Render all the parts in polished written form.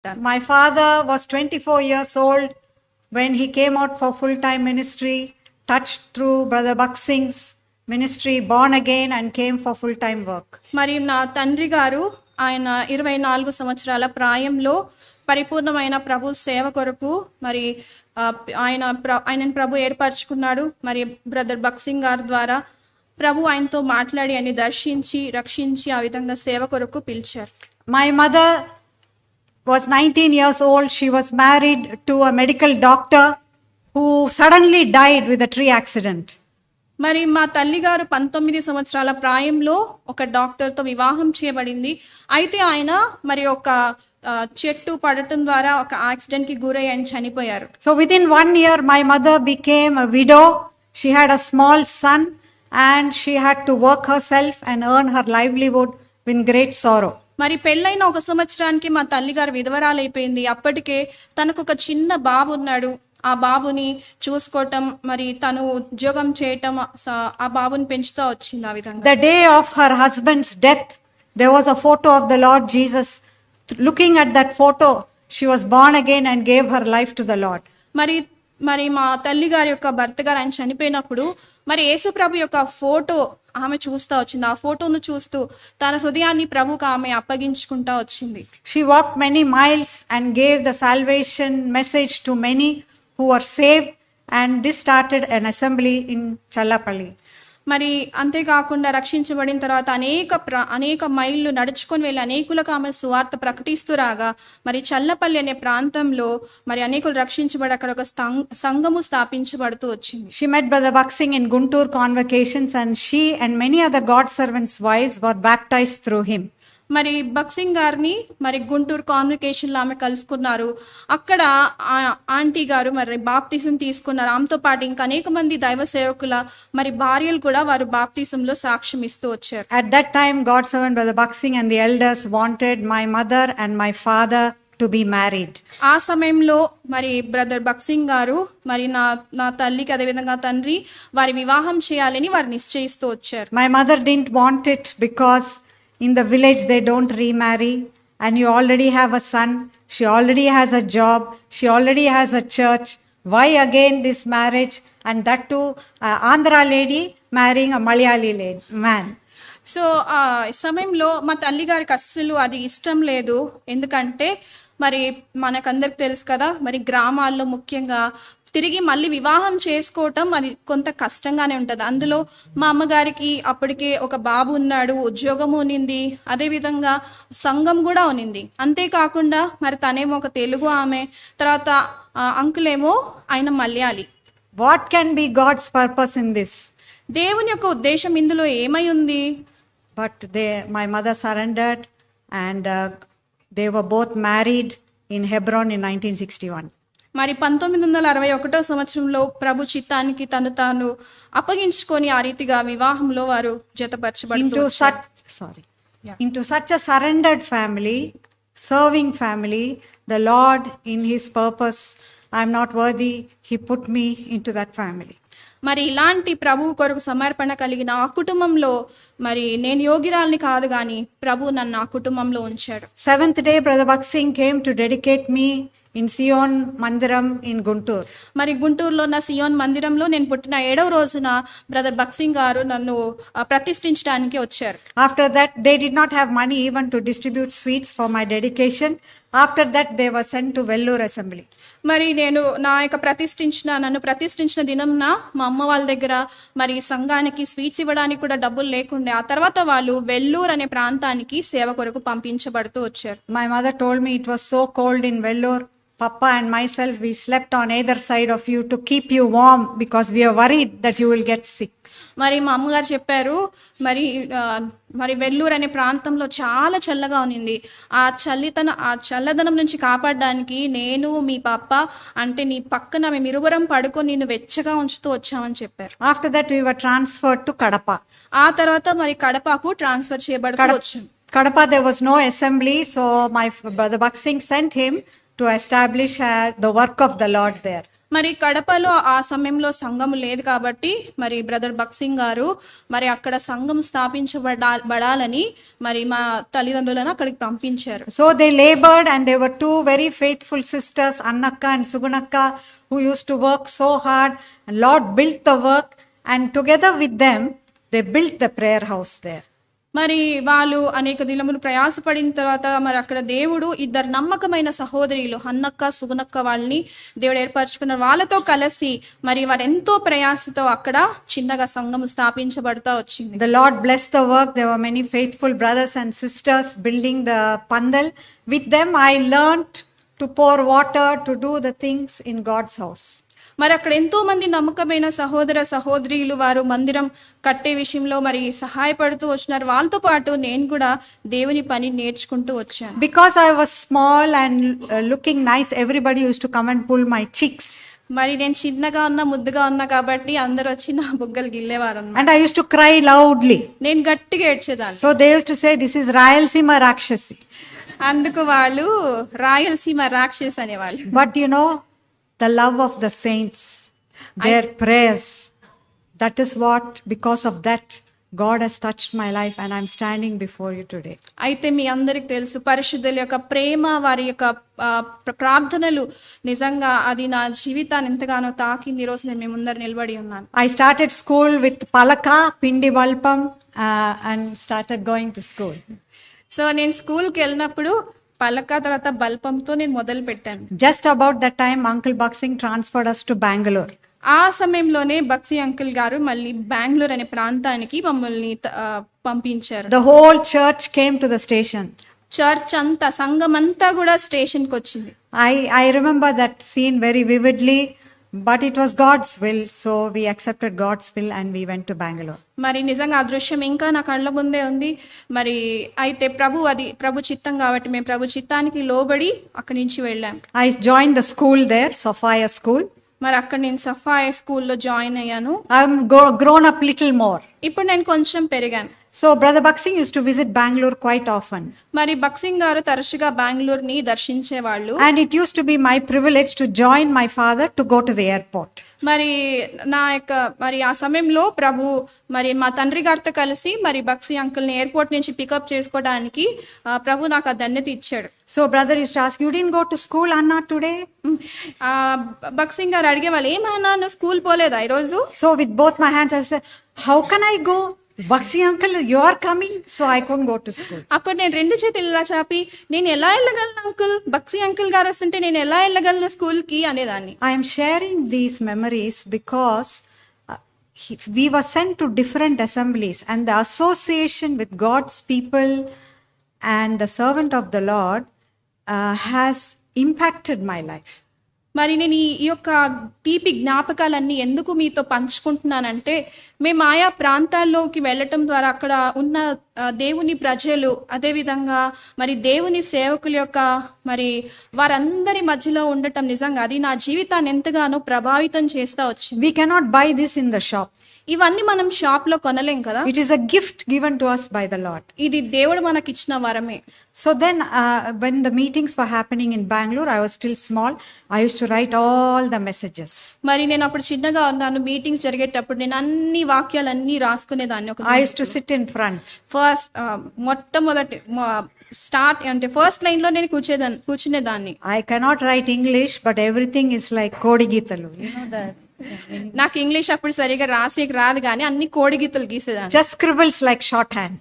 ఉంటాను. My father was 24 years old when he came out for full-time ministry, touched through Brother Baksing's ministry, born again and came for full-time work. మరి నా తండ్రి గారు ఆయన 24 సంవత్సరాల ప్రాయంలో పరిపూర్ణమైన ప్రభు సేవ కొరకు మరి ఆయనను ప్రభు ఏర్పరచుకున్నాడు. మరి బ్రదర్ బక్సింగ్ గారి ద్వారా ప్రభు ఆయనతో మాట్లాడి ఆయన్ని దర్శించి రక్షించి ఆ విధంగా సేవ కొరకు పిలిచారు. My mother was 19 years old. She was married to a medical doctor who suddenly died with a tree accident. మరి మా తల్లి గారు 19 సంవత్సరాల ప్రాయంలో ఒక డాక్టర్తో వివాహం చేయబడింది. అయితే ఆయన మరి ఒక చెట్టు పడటం ద్వారా ఒక యాక్సిడెంట్ కి గురై ఆయన చనిపోయారు. So within 1 year my mother became a widow. She had a small son and she had to work herself and earn her livelihood with great sorrow. మరి పెళ్ళైన ఒక సంవత్సరానికి మా తల్లి గారు విధవరాలైపోయింది. అప్పటికే తనకు ఒక చిన్న బాబు ఉన్నాడు. ఆ బాబుని చూసుకోవటం మరి తను ఉద్యోగం చేయటం ఆ బాబుని పెంచుతూ వచ్చింది. ఆ విధంగా The day of her husband's death there was a photo of the Lord Jesus. Looking at that photo she was born again and gave her life to the Lord. మరి మా తల్లి గారి యొక్క భర్త గారు ఆయన చనిపోయినప్పుడు మరి యేసు ప్రభు యొక్క ఫోటో ఆమె చూస్తూ వచ్చింది. ఆ ఫోటోను చూస్తూ తన హృదయాన్ని ప్రభువుకు ఆమె అప్పగించుకుంటా వచ్చింది. She walked many miles and gave the salvation message to many who were saved, and this started an assembly in Challapalli. మరి అంతేకాకుండా రక్షించబడిన తర్వాత అనేక మైళ్ళు నడుచుకొని వెళ్ళి అనేకులకు ఆమె సువార్త ప్రకటిస్తూ రాగా మరి చల్లపల్లి అనే ప్రాంతంలో మరి అనేకులు రక్షించబడి అక్కడ ఒక సంఘము స్థాపించబడుతూ వచ్చింది. She met Brother Baksing in Guntur convocations and she and many other God servants' wives were baptized through him. మరి బక్సింగ్ గారిని మరి గుంటూరు కాన్వకేషన్ లో ఆమె కలుసుకున్నారు. అక్కడ ఆంటీ గారు మరి బాప్తిజం తీసుకున్నారు. ఆమెతో పాటు ఇంకా అనేక మంది దైవ సేవకుల మరి భార్యలు కూడా వారు బాప్తిజంలో సాక్ష్యం ఇస్తూ వచ్చారు. At that time God servant Brother Baksing and the elders wanted my mother and my father to be married. ఆ సమయంలో మరి బ్రదర్ బక్సింగ్ గారు మరి నా తల్లికి అదే విధంగా తండ్రి వారి వివాహం చేయాలని వారు నిశ్చయిస్తూ వచ్చారు. My mother didn't want it because in the village they don't remarry and you already have a son, she already has a job, she already has a church. Why again this marriage, and that too Andhra lady marrying a Malayali man. So ఆ సమయంలో మా తల్లి గారికి అస్సలు అది ఇష్టం లేదు. ఎందుకంటే మరి మనకందరికి తెలుసు కదా మరి గ్రామాల్లో ముఖ్యంగా తిరిగి మళ్ళీ వివాహం చేసుకోవటం అది కొంత కష్టంగానే ఉంటుంది. అందులో మా అమ్మగారికి అప్పటికే ఒక బాబు ఉన్నాడు, ఉద్యోగం ఉనింది, అదేవిధంగా సంఘం కూడా ఉనింది. అంతేకాకుండా మరి తనేమో ఒక తెలుగు ఆమె, తర్వాత అంకుల్ ఏమో ఆయన Malayali. What can be God's purpose in this? దేవుని యొక్క ఉద్దేశం ఇందులో ఏమై ఉంది? But my mother surrendered and they were both married in Hebron in 1961. మరి 1961 సంవత్సరంలో ప్రభు చిత్తానికి తాను అప్పగించుకొని ఆ రీతిగా వివాహంలో వారు జతపరచబడుతూ into such a surrendered family, serving family, the Lord in his purpose, I am not worthy, he put me into that family. మరి ఇలాంటి ప్రభువు కొరకు సమర్పణ కలిగిన ఆ కుటుంబంలో మరి నేను యోగ్యురాల్ని కాదు గాని ప్రభు నన్ను ఆ కుటుంబంలో ఉంచాడు. 7th day Brother Baksing came to dedicate me in Sion Mandiram in Guntur. మరి గుంటూరులో ఉన్న సియోన్ మందిరంలో నేను పుట్టిన 7వ రోజున బ్రదర్ బక్సింగ్ గారు నన్ను ప్రతిష్ఠించడానికి వచ్చారు. After that they did not have money even to distribute sweets for my dedication. After that they were sent to Vellore assembly. మరి నేను నన్ను ప్రతిష్ఠించిన దినంన మా అమ్మ వాళ్ళ దగ్గర మరి సంఘానికి స్వీట్స్ ఇవ్వడానికి కూడా డబ్బులు లేకుండే. ఆ తర్వాత వాళ్ళు వెల్లూరు అనే ప్రాంతానికి సేవ కొరకు పంపించబడుతూ వచ్చారు. My mother told me it was so cold in Vellore. Papa and myself, we slept on either side of you to keep you warm because we are worried that you will get sick. మరి మా అమ్మగారు చెప్పారు మరి వెల్లూరు అనే ప్రాంతంలో చాలా చల్లగా ఉన్నింది. ఆ చల్లదనం నుంచి కాపాడడానికి నేను మీ పాప అంటే నీ పక్కన మేము ఇరువురం పడుకొని నిన్ను వెచ్చగా ఉంచుతూ వచ్చామని చెప్పారు. After that we were transferred to Kadapa. ఆ తర్వాత మరి కడపకు ట్రాన్స్ఫర్ చేయబడుతూ వచ్చాం. Kadapa there was no assembly, so my brother Baksing sent him to establish the work of the Lord there. మరి కడపలో ఆ సమయంలో సంఘం లేదు కాబట్టి మరి బ్రదర్ భక్సింగ్ గారు మరి అక్కడ సంఘం స్థాపించబడాలని మరి మా తల్లిదండ్రులను అక్కడికి పంపించారు. So they labored, and there were two very faithful sisters, Annakka and Sugunakka, who used to work so hard. And Lord built the work, and together with them, they built the prayer house there. మరి వాళ్ళు అనేక దినములు ప్రయాసపడిన తర్వాత మరి అక్కడ దేవుడు ఇద్దరు నమ్మకమైన సహోదరులు అన్నక్క సుగునక్క వాళ్ళని దేవుడు ఏర్పరచుకున్నారు. వాళ్ళతో కలిసి మరి వారు ఎంతో ప్రయాసతో అక్కడ చిన్నగా సంఘం స్థాపించబడుతూ వచ్చింది. The Lord blessed the work. There were many faithful brothers and sisters building the pandal. With them I learned to pour water, to do the things in God's house. మరి అక్కడ ఎంతో మంది నమ్మకమైన సహోదర సహోదరులు వారు మందిరం కట్టే విషయంలో మరి సహాయపడుతూ వచ్చినారు. వాళ్ళతో పాటు నేను కూడా దేవుని పని నేర్చుకుంటూ వచ్చాను. Because I was small and looking nice, everybody used to come and pull my cheeks. మరి నేను చిన్నగా ఉన్నా ముద్దుగా ఉన్నా కాబట్టి అందరూ వచ్చి నా బుగ్గలు గిల్లేవారు అన్నమాట. And I used to cry loudly. నేను గట్టిగా ఏడ్చేదాన్ని. So they used to say, this is Rayalaseema Rakshasi. అందుకు వాళ్ళు రాయలసీమ రాక్షస్ అనేవాళ్ళు. But you know, the love of the saints, their prayers, that is what, because of that, God has touched my life and I'm standing before you today. అయితే మీ అందరికి తెలుసు పరిశుద్ధుల యొక్క ప్రేమ, వారి యొక్క ప్రార్థనలు నిజంగా అది నా జీవితాన్ని ఎంతగానో తాకింది. ఈ రోజు నేను మీ ముందర నిలబడి ఉన్నాను. I started school with Palaka, Pindi Valpam, and started going to school. So నేను స్కూల్కి వెళ్ళినప్పుడు పలక తర్వాత బల్పంతో నేను మొదలు పెట్టాను. Just about that time, Uncle Baksing transferred us to Bangalore. ఆ సమయంలోనే బక్సీ అంకుల్ గారు మళ్ళీ బెంగళూరు అనే ప్రాంతానికి మమ్మల్ని పంపించారు. The whole church came to the station. Church అంతా సంఘం అంతా కూడా స్టేషన్కి వచ్చింది. I remember that scene very vividly, but it was God's will, so we accepted God's will and we went to Bangalore. మరి నిజంగా ఆ దృశ్యం ఇంకా నా కళ్ళ ముందే ఉంది. మరి అయితే ప్రభు చిత్తం కాబట్టి మేము ప్రభు చిత్తానికి లోబడి అక్కడి నుంచి వెళ్ళాం. I joined the school there, Sophia School. మరి అక్కడ నేను సఫాయా స్కూల్లో జాయిన్ అయ్యాను. I'm grown up little more. ఇప్పుడు నేను కొంచెం పెరిగాను. So Brother Baksing used to visit Bangalore quite often. మరి బక్సింగ్ గారు తరచుగా బెంగళూరుని దర్శించేవాళ్ళు. And it used to be my privilege to join my father to go to the airport. మరి నా యొక్క మరి ఆ సమయంలో ప్రభు మరి మా తండ్రి గారితో కలిసి మరి బక్సీ అంకుల్ని ఎయిర్పోర్ట్ నుంచి పికప్ చేసుకోవడానికి ప్రభు నాకు ఆ ధన్యత ఇచ్చాడు. So brother used to ask, you didn't go to school, Anna, today? బక్సింగ్ గారు అడిగేవాళ్ళు, ఏమన్నా నువ్వు స్కూల్ పోలేదా ఈరోజు? So with both my hands I said, how can I go? Baksing uncle, you are coming, so I couldn't go to school. అప్పుడు నేను రెండు చేతులు ఇలా చాపి నేను ఎలా వెళ్ళగలను అంకుల్, బక్సీ అంకుల్ గారు వస్తుంటే నేను ఎలా వెళ్ళగలను స్కూల్ కి అనేదాన్ని. I am sharing these memories because we were sent to different assemblies, and the association with God's people and the servant of the Lord has impacted my life. మరి నేను ఈ యొక్క తీపి జ్ఞాపకాలన్నీ ఎందుకు మీతో పంచుకుంటున్నానంటే, మేము ఆయా ప్రాంతాల్లోకి వెళ్ళటం ద్వారా అక్కడ ఉన్న దేవుని ప్రజలు, అదేవిధంగా మరి దేవుని సేవకుల యొక్క మరి వారందరి మధ్యలో ఉండటం నిజంగా అది నా జీవితాన్ని ఎంతగానో ప్రభావితం చేస్తా వచ్చింది. We cannot buy this in the shop. ఇవన్నీ మనం షాప్ లో కొనలేం కదా. It is a gift given to us by the Lord. ఇది దేవుడు మనకి ఇచ్చిన వరమే. So then when the meetings were happening in Bangalore, I was still small. I used to write all the messages. మరి నేను అప్పుడు చిన్నగా ఉన్నాను. మీటింగ్స్ జరిగేటప్పుడు నేను అన్ని వాక్యాలన్నీ రాసుకునేదాన్ని. I used to sit in front. First మొట్టమొదటి స్టార్ట్ అంటే ఫస్ట్ లైన్ లో నేను కూర్చునేదాన్ని. I cannot write English, but everything is like Kodigitalu. You know that. నాకు ఇంగ్లీష్ అప్పుడు సరిగా రాసేకి రాదు కానీ అన్ని కోడి గీతలు గీసేదాన్ని. Just scribbles like shorthand.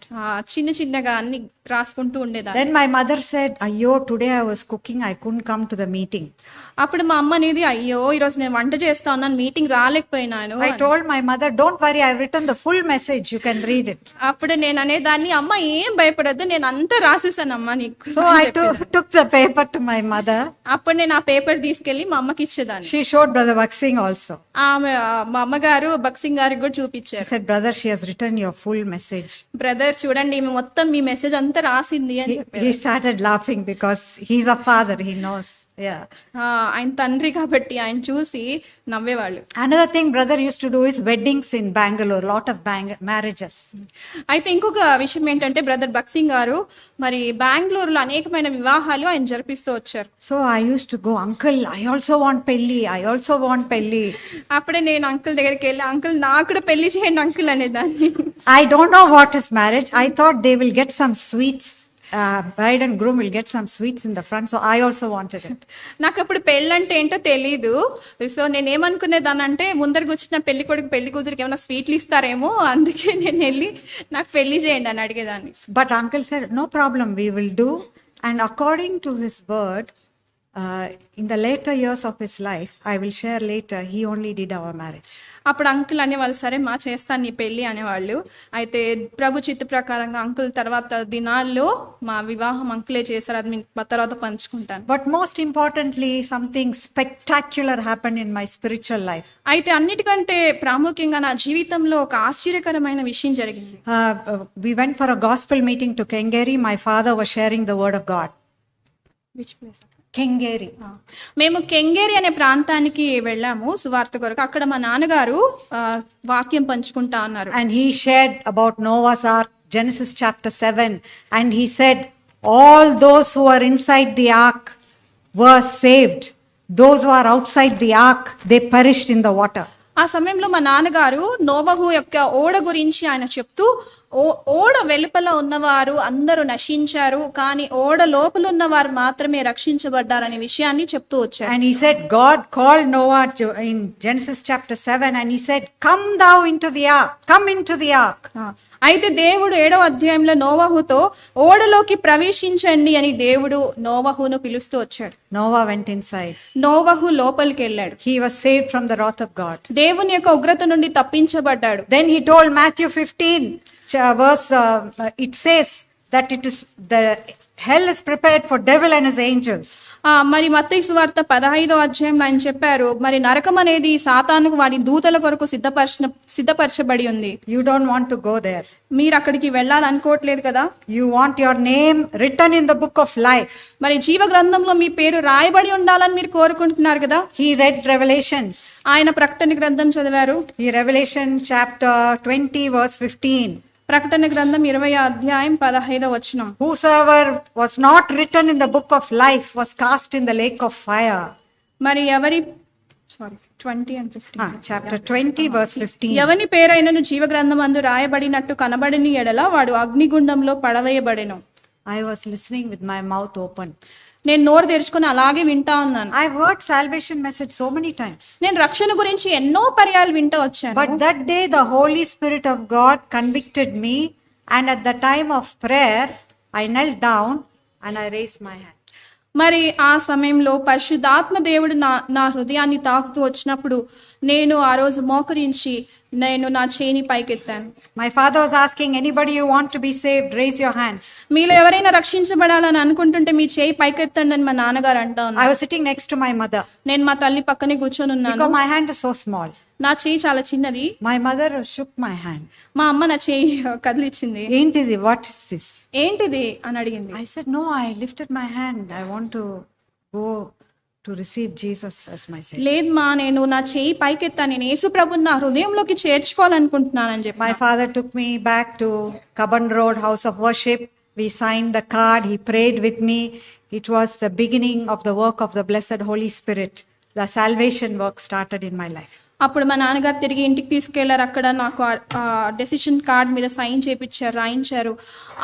చిన్న చిన్నగా అన్ని రాసుకుంటూ ఉండేదాన్ని. Then my mother said, "Ayyo, today I was cooking. I couldn't come to the meeting." అప్పుడు మా అమ్మ అనేది, అయ్యో ఈరోజు నేను వంట చేస్తా ఉన్నాను, meeting రాలేకపోయినాను. I told my mother, "Don't worry, I've written the full message. You can read it." అప్పుడు నేను అనేదాన్ని, అమ్మ ఏం భయపడద్దు, నేను అంతా రాసేసానమ్మా నీకు. So I took the paper to my mother. అప్పుడు నేను ఆ పేపర్ తీసుకెళ్లి మా అమ్మకి ఇచ్చేదాన్ని. She showed Brother Baksing also. ఆమె మా అమ్మగారు బక్సింగ్ గారికి కూడా She చూపించారు. said, "Brother, she has written your full message." Brother చూడండి మొత్తం మీ మెసేజ్ అంతా రాసింది అని చెప్పారు. He started laughing because he's a father, he knows. Yeah. ఆయన తండ్రి కాబట్టి ఆయన చూసి నవ్వేవాళ్ళు. Another thing brother used to do is weddings in Bangalore, lot of marriages. అయితే ఇంకొక విషయం ఏంటంటే బ్రదర్ బక్సింగ్ గారు మరి బెంగళూరులో అనేకమైన వివాహాలు ఆయన జరిపిస్తూ వచ్చారు. So I used to go, uncle, I also want pelli, I also want pelli. అప్పుడే నేను అంకుల్ దగ్గరికి వెళ్ళి అంకుల్ నాకు కూడా పెళ్లి చేయండి అంకుల్ అనేదాన్ని. I don't know what is marriage. I thought they will get some sweets. Bride and groom will get some sweets in the front, so I also wanted it. నాకు అప్పుడు పెళ్ళి అంటే ఏంటో తెలీదు. సో నేను ఏమనుకునేదాన్ని అంటే ముందర కూర్చున్న పెళ్లి కొడుకు పెళ్లి కూతురికి ఏమైనా స్వీట్లు ఇస్తారేమో, అందుకే నేను వెళ్ళి నాకు పెళ్లి చేయండి అని అడిగేదాన్ని. But uncle said, no problem, we will do. And according to his word, in the later years of his life, I will share later, he only did our marriage. అప్పుడు అంకుల్ అనేవాళ్ళు సరే మా చేస్తాను నీ పెళ్లి అనేవాళ్ళు. అయితే ప్రభు చిత్త ప్రకారంగా అంకుల్ తర్వాత దినాల్లో మా వివాహం అంకులే చేశారు. అది మీకు తర్వాత పంచుకుంటాను. But most importantly, something spectacular happened in my spiritual life. అయితే అన్నిటికంటే ప్రాముఖ్యంగా నా జీవితంలో ఒక ఆశ్చర్యకరమైన విషయం జరిగింది. We went for a gospel meeting to Kengeri. My father was sharing the word of God. Which place? Kengeri. మేము కెంగేరి అనే ప్రాంతానికి వెళ్ళాము సువార్త కొరకు. అక్కడ మా నాన్నగారు వాక్యం పంచుకుంటా ఉన్నారు. And he shared about Noah's ark, Genesis chapter 7, and he said all those who are inside the ark were saved. Those who are outside the ark, they perished in the water. ఆ సమయంలో మా నాన్నగారు నోవహు యొక్క ఓడ గురించి ఆయన చెప్తూ ఓడ వెలుపల ఉన్నవారు అందరూ నశించారు, కానీ ఓడ లోపల ఉన్నవారు మాత్రమే రక్షించబడ్డారనే విషయాన్ని చెప్తూ వచ్చారు. And he said God called Noah in Genesis chapter 7 and he said come thou into the ark, come into the ark. అయితే దేవుడు 7వ అధ్యాయంలో నోవహుతో ఓడలోకి ప్రవేశించండి అని దేవుడు నోవహును పిలుస్తూ వచ్చాడు. Noah went inside. నోవహు లోపలికి వెళ్ళాడు. He was saved from the wrath of God. దేవుని యొక్క ఉగ్రత నుండి తప్పించబడ్డాడు. Then he told Matthew 15 verse, it says that it is the hell is prepared for devil and his angels. మరి మత్తయి సువార్త 15వ అధ్యాయంలో ఆయన చెప్పారు మరి నరకం అనేది సాతానుకు వాడి దూతల కొరకు సిద్ధపరచబడి ఉంది. You don't want to go there. మీరు అక్కడికి వెళ్ళాలనుకోవట్లేదు కదా. You want your name written in the book of life. మరి జీవ గ్రంథంలో మీ పేరు రాయబడి ఉండాలని మీరు కోరుకుంటున్నారు కదా. He read Revelations. ఆయన ప్రకటన గ్రంథం చదివారు. He Revelation chapter 20 verse 15. ప్రకటన గ్రంథం 20వ అధ్యాయం 15వ వచనం. Whosoever was not written in the book of life was cast in the lake of fire. మరి ఎవరి 20 and 15. Chapter 20 verse 15. ఎవని పేరైనను జీవ గ్రంథమందు రాయబడినట్టు కనబడిన ఎడల వాడు అగ్నిగుండంలో పడవేయబడెను. I was listening with my mouth open. నేను నోరు తెరుచుకొని అలాగే వింటా ఉన్నాను. I've heard salvation message so many times. నేను రక్షణ గురించి ఎన్నో పర్యాలు వింటూ వచ్చాను. But that day the Holy Spirit of God convicted me, and at the time of prayer I knelt down and I raised my hand. మరి ఆ సమయంలో పరిశుద్ధాత్మ దేవుడు నా హృదయాన్ని తాకుతూ వచ్చినప్పుడు నేను ఆ రోజు మోకరించి నేను నా చేయిని పైకెత్తాను. My father was asking, anybody you want to be saved, raise your hands. మీలో ఎవరైనా రక్షించబడాలని అనుకుంటుంటే మీ చేయి పైకెత్తండి అని మా నాన్నగారు అంటా ఉన్నారు. I was sitting next to my mother. నేను మా తల్లి పక్కనే కూర్చొని ఉన్నాను. Because my hand is so small. నా చేయి చాలా చిన్నది. My mother shook my hand. మా అమ్మ నా చేయి కదిలిచ్చింది. ఏంటిది, what is this? ఏంటిది అని అడిగింది. I said, no, I lifted my hand. I want to go to receive Jesus as my Savior. లేదు మా, నేను నా చేయి పైకెత్తాను, నేను యేసు ప్రభుని నా హృదయంలోకి చేర్చుకోవాలనుకుంటున్నానని చెప్పి. My father took me back to Kaban Road House of Worship. We signed the card. He prayed with me. It was the beginning of the work of the blessed Holy Spirit. The salvation work started in my life. అప్పుడు మా నాన్నగారు తిరిగి ఇంటికి తీసుకెళ్లారు. అక్కడ నాకు decision card మీద sign చేయించారు, రాయించారు.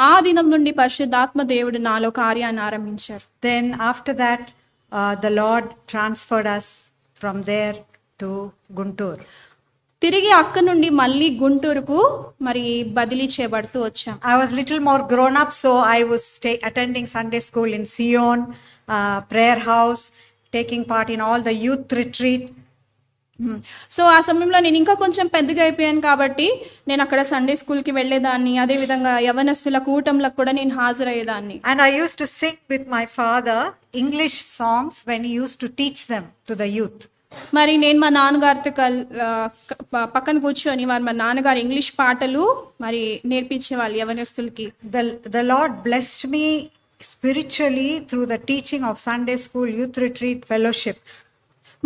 ఆ దినం నుండి పరిశుద్ధాత్మ దేవుడు నాలో కార్యాన్ని ఆరంభించారు. Then after that, the Lord transferred us from there to Guntur. తిరిగి అక్క నుండి మళ్ళీ గుంటూరుకు మరి బదిలీ చేయబడుతూ వచ్చాం. I was little more grown up, so I was attending Sunday school in Sion, prayer house, taking part in all the youth retreat. So ఆ సమయంలో నేను ఇంకా కొంచెం పెద్దగా అయిపోయాను కాబట్టి నేను అక్కడ సండే స్కూల్కి వెళ్ళేదాన్ని, అదే విధంగా యవనస్తుల కూటంలకు కూడా నేను హాజరయ్యేదాన్ని. And I used to sing with my father English songs when he used to teach them to the youth. మరి నేను మా నాన్నగారితో పక్కన కూర్చొని మా నాన్నగారు ఇంగ్లీష్ పాటలు మరి నేర్పించేవాళ్ళు యవనస్తులకి. The Lord blessed me spiritually through the teaching of Sunday school, youth retreat, fellowship.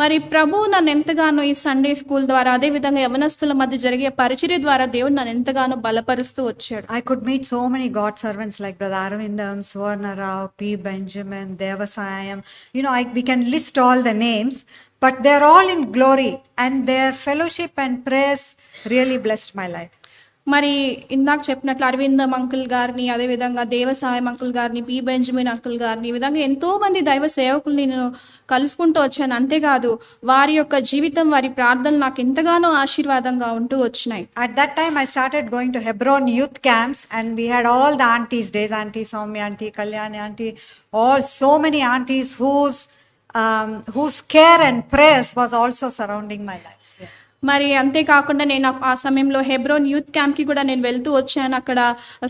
మరి ప్రభు నన్ను ఎంతగానో ఈ సండే స్కూల్ ద్వారా అదే విధంగా యవనస్తుల మధ్య జరిగే పరిచర్య ద్వారా దేవుడు నన్ను ఎంతగానో బలపరుస్తూ వచ్చాడు. I could meet so many God servants like Brother Arvindam, Swarna Rao, P. Benjamin, Devasayam. We can list all the names, but they're all in glory, and their fellowship and prayers really blessed my life. మరి ఇందాక చెప్పినట్లు అరవిందం uncle గారిని, అదేవిధంగా Devasayam uncle గారిని, P Benjamin uncle గారిని, ఈ విధంగా ఎంతో మంది దైవ సేవకుల్ని నేను కలుసుకుంటూ వచ్చాను. అంతేకాదు వారి యొక్క జీవితం, వారి ప్రార్థనలు నాకు ఎంతగానో ఆశీర్వాదంగా ఉంటూ వచ్చినాయి. At that time, I started going to Hebron youth camps, and we had all the aunties, days auntie, Soumya auntie, Kalyani auntie, all so many aunties whose care and prayers was also surrounding my life. Yeah. మరి అంతేకాకుండా నేను ఆ సమయంలో Hebron youth క్యాంప్కి కూడా నేను వెళ్తూ వచ్చాను. అక్కడ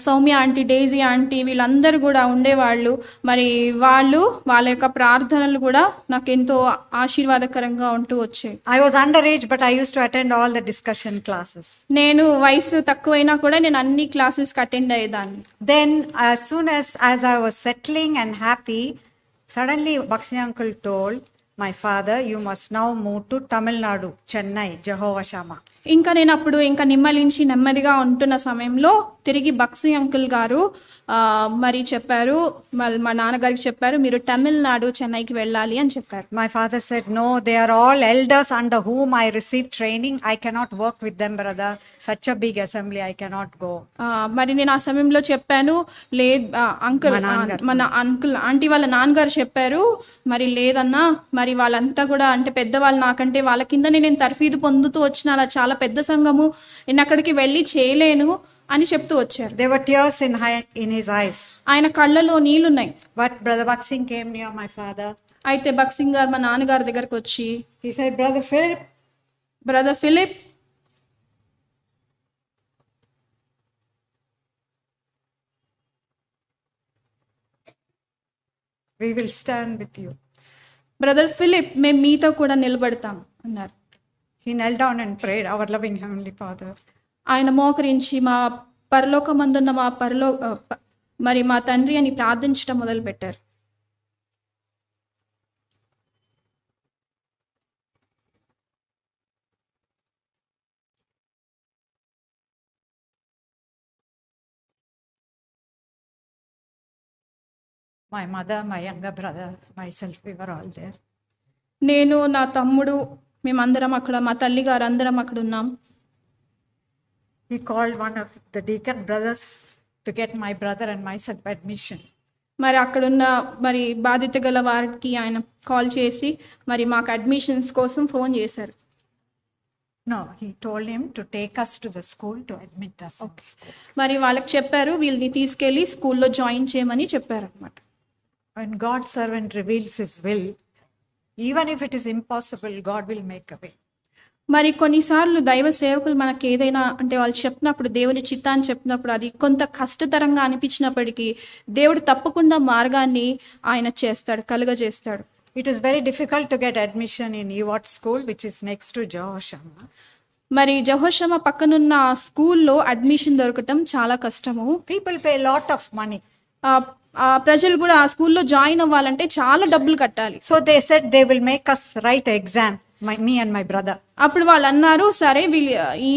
సౌమ్య ఆంటీ, డేజీ ఆంటీ వీళ్ళందరూ కూడా ఉండేవాళ్ళు. మరి వాళ్ళ యొక్క ప్రార్థనలు కూడా నాకు ఎంతో ఆశీర్వాదకరంగా ఉంటూ వచ్చాయి. I was underage, but I used to attend all the discussion classes. నేను వయసు తక్కువైనా కూడా నేను అన్ని క్లాసెస్కి అటెండ్ అయ్యేదాన్ని. Then as soon as I was settling and happy, suddenly Bakshi uncle told my father, you must now move to Tamil Nadu, Chennai, Jehovah Shammah. ఇంకా నేను అప్పుడు ఇంకా నిమ్మలించి నెమ్మదిగా ఉంటున్న సమయంలో తిరిగి బక్సీ అంకుల్ గారు మరి చెప్పారు, మా నాన్నగారికి చెప్పారు, మీరు తమిళనాడు చెన్నైకి వెళ్ళాలి అని చెప్పారు. My father said, no, they are all elders under whom I received training. I cannot work with them, brother. Such a big assembly, I cannot go. మరి నేను ఆ సమయంలో చెప్పాను, మన అంకుల్ ఆంటీ వాళ్ళ నాన్నగారు చెప్పారు, మరి లేదన్నా, మరి వాళ్ళంతా కూడా అంటే పెద్దవాళ్ళు నాకంటే వాళ్ళ కింద నేను తర్ఫీదు పొందుతూ వచ్చిన అలా చాలా పెద్ద సంఘము, నేను అక్కడికి వెళ్ళి చేయలేను అని చెప్తూ వచ్చారు. There were tears in his eyes. ఆయన కళ్ళలో నీళ్లున్నాయి. But Brother Baksing came near my father. అయితే బక్సింగ్ గారు మా నాన్నగారి దగ్గరకు వచ్చి he said, Brother Philip, we will stand with you. Brother Philip, మేము మీతో కూడా నిలబడతాం అన్నారు. He knelt down and prayed, our loving Heavenly Father. ఆయన మోకరించి మా పరలోకమందున్న మరి మా తండ్రి అని ప్రార్థించడం మొదలు పెట్టారు. My mother, my younger brother, myself, we were all there. నేను, నా తమ్ముడు, మేమందరం అక్కడ, మా తల్లి గారు అందరం అక్కడ ఉన్నాం. He called one of the deacon brothers to get my brother and myself admission. మరి అక్కడున్న మరి బాధ్యత గల వారికి ఆయన కాల్ చేసి మరి మాకు అడ్మిషన్స్ కోసం ఫోన్ చేశారు. No, he told him to take us to the school to admit us. Okay. మరి వాళ్ళకి చెప్పారు, వీళ్ళని తీసుకెళ్లి స్కూల్లో జాయిన్ చేయమని చెప్పారు అన్నమాట. When God's servant reveals his will, even if it is impossible, God will make a way. మరి కొన్నిసార్లు దైవ సేవకులు మనకి ఏదైనా అంటే వాళ్ళు చెప్పినప్పుడు, దేవుని చిత్తాన్ని చెప్పినప్పుడు, అది కొంత కష్టతరంగా అనిపించినప్పటికీ దేవుడు తప్పకుండా మార్గాన్ని ఆయన చేస్తాడు, కలుగజేస్తాడు. It is very difficult to get admission in Ewart school, which is next to Jehoshama. మరి జెహోషామా పక్కనున్న స్కూల్లో అడ్మిషన్ దొరకటం చాలా కష్టము. People pay a lot of money. ప్రజలు కూడా ఆ స్కూల్లో జాయిన్ అవ్వాలంటే చాలా డబ్బులు కట్టాలి. So they said they will make us write exam, me and my brother. అప్పుడు వాళ్ళు అన్నారు, సరే వీళ్ళు ఈ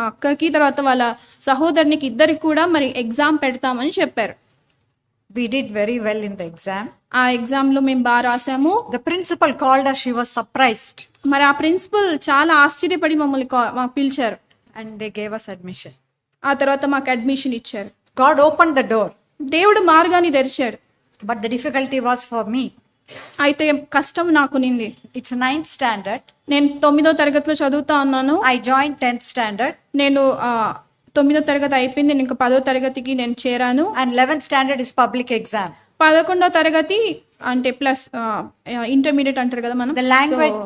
అక్కకి తర్వాత వాళ్ళ సహోదరునికి ఇద్దరికి కూడా మరి ఎగ్జామ్ పెడతామని చెప్పారు. We did very well in the exam. ఆ ఎగ్జామ్ లో మేము బాగా రాసాము. The principal called us, she was surprised. మరి ఆ ప్రిన్సిపల్ చాలా ఆశ్చర్యపడి మమ్మల్ని పిలిచారు. And they gave us admission. ఆ తర్వాత మాకు అడ్మిషన్ ఇచ్చారు. God opened the door. దేవుడు మార్గాన్ని తెరిచాడు. But the difficulty was for me. అయితే కష్టం నాకు నింది. It's 9th standard. నేను 9వ తరగతిలో చదువుతా ఉన్నాను. I joined 10th standard. నేను 9వ తరగతి అయిపోయింది, నేను ఇంకా 10వ తరగతికి నేను చేరాను. And 11th standard is public exam. 11వ తరగతి అంటే ప్లస్ ఇంటర్మీడియట్ అంటారు కదా మనం. The language,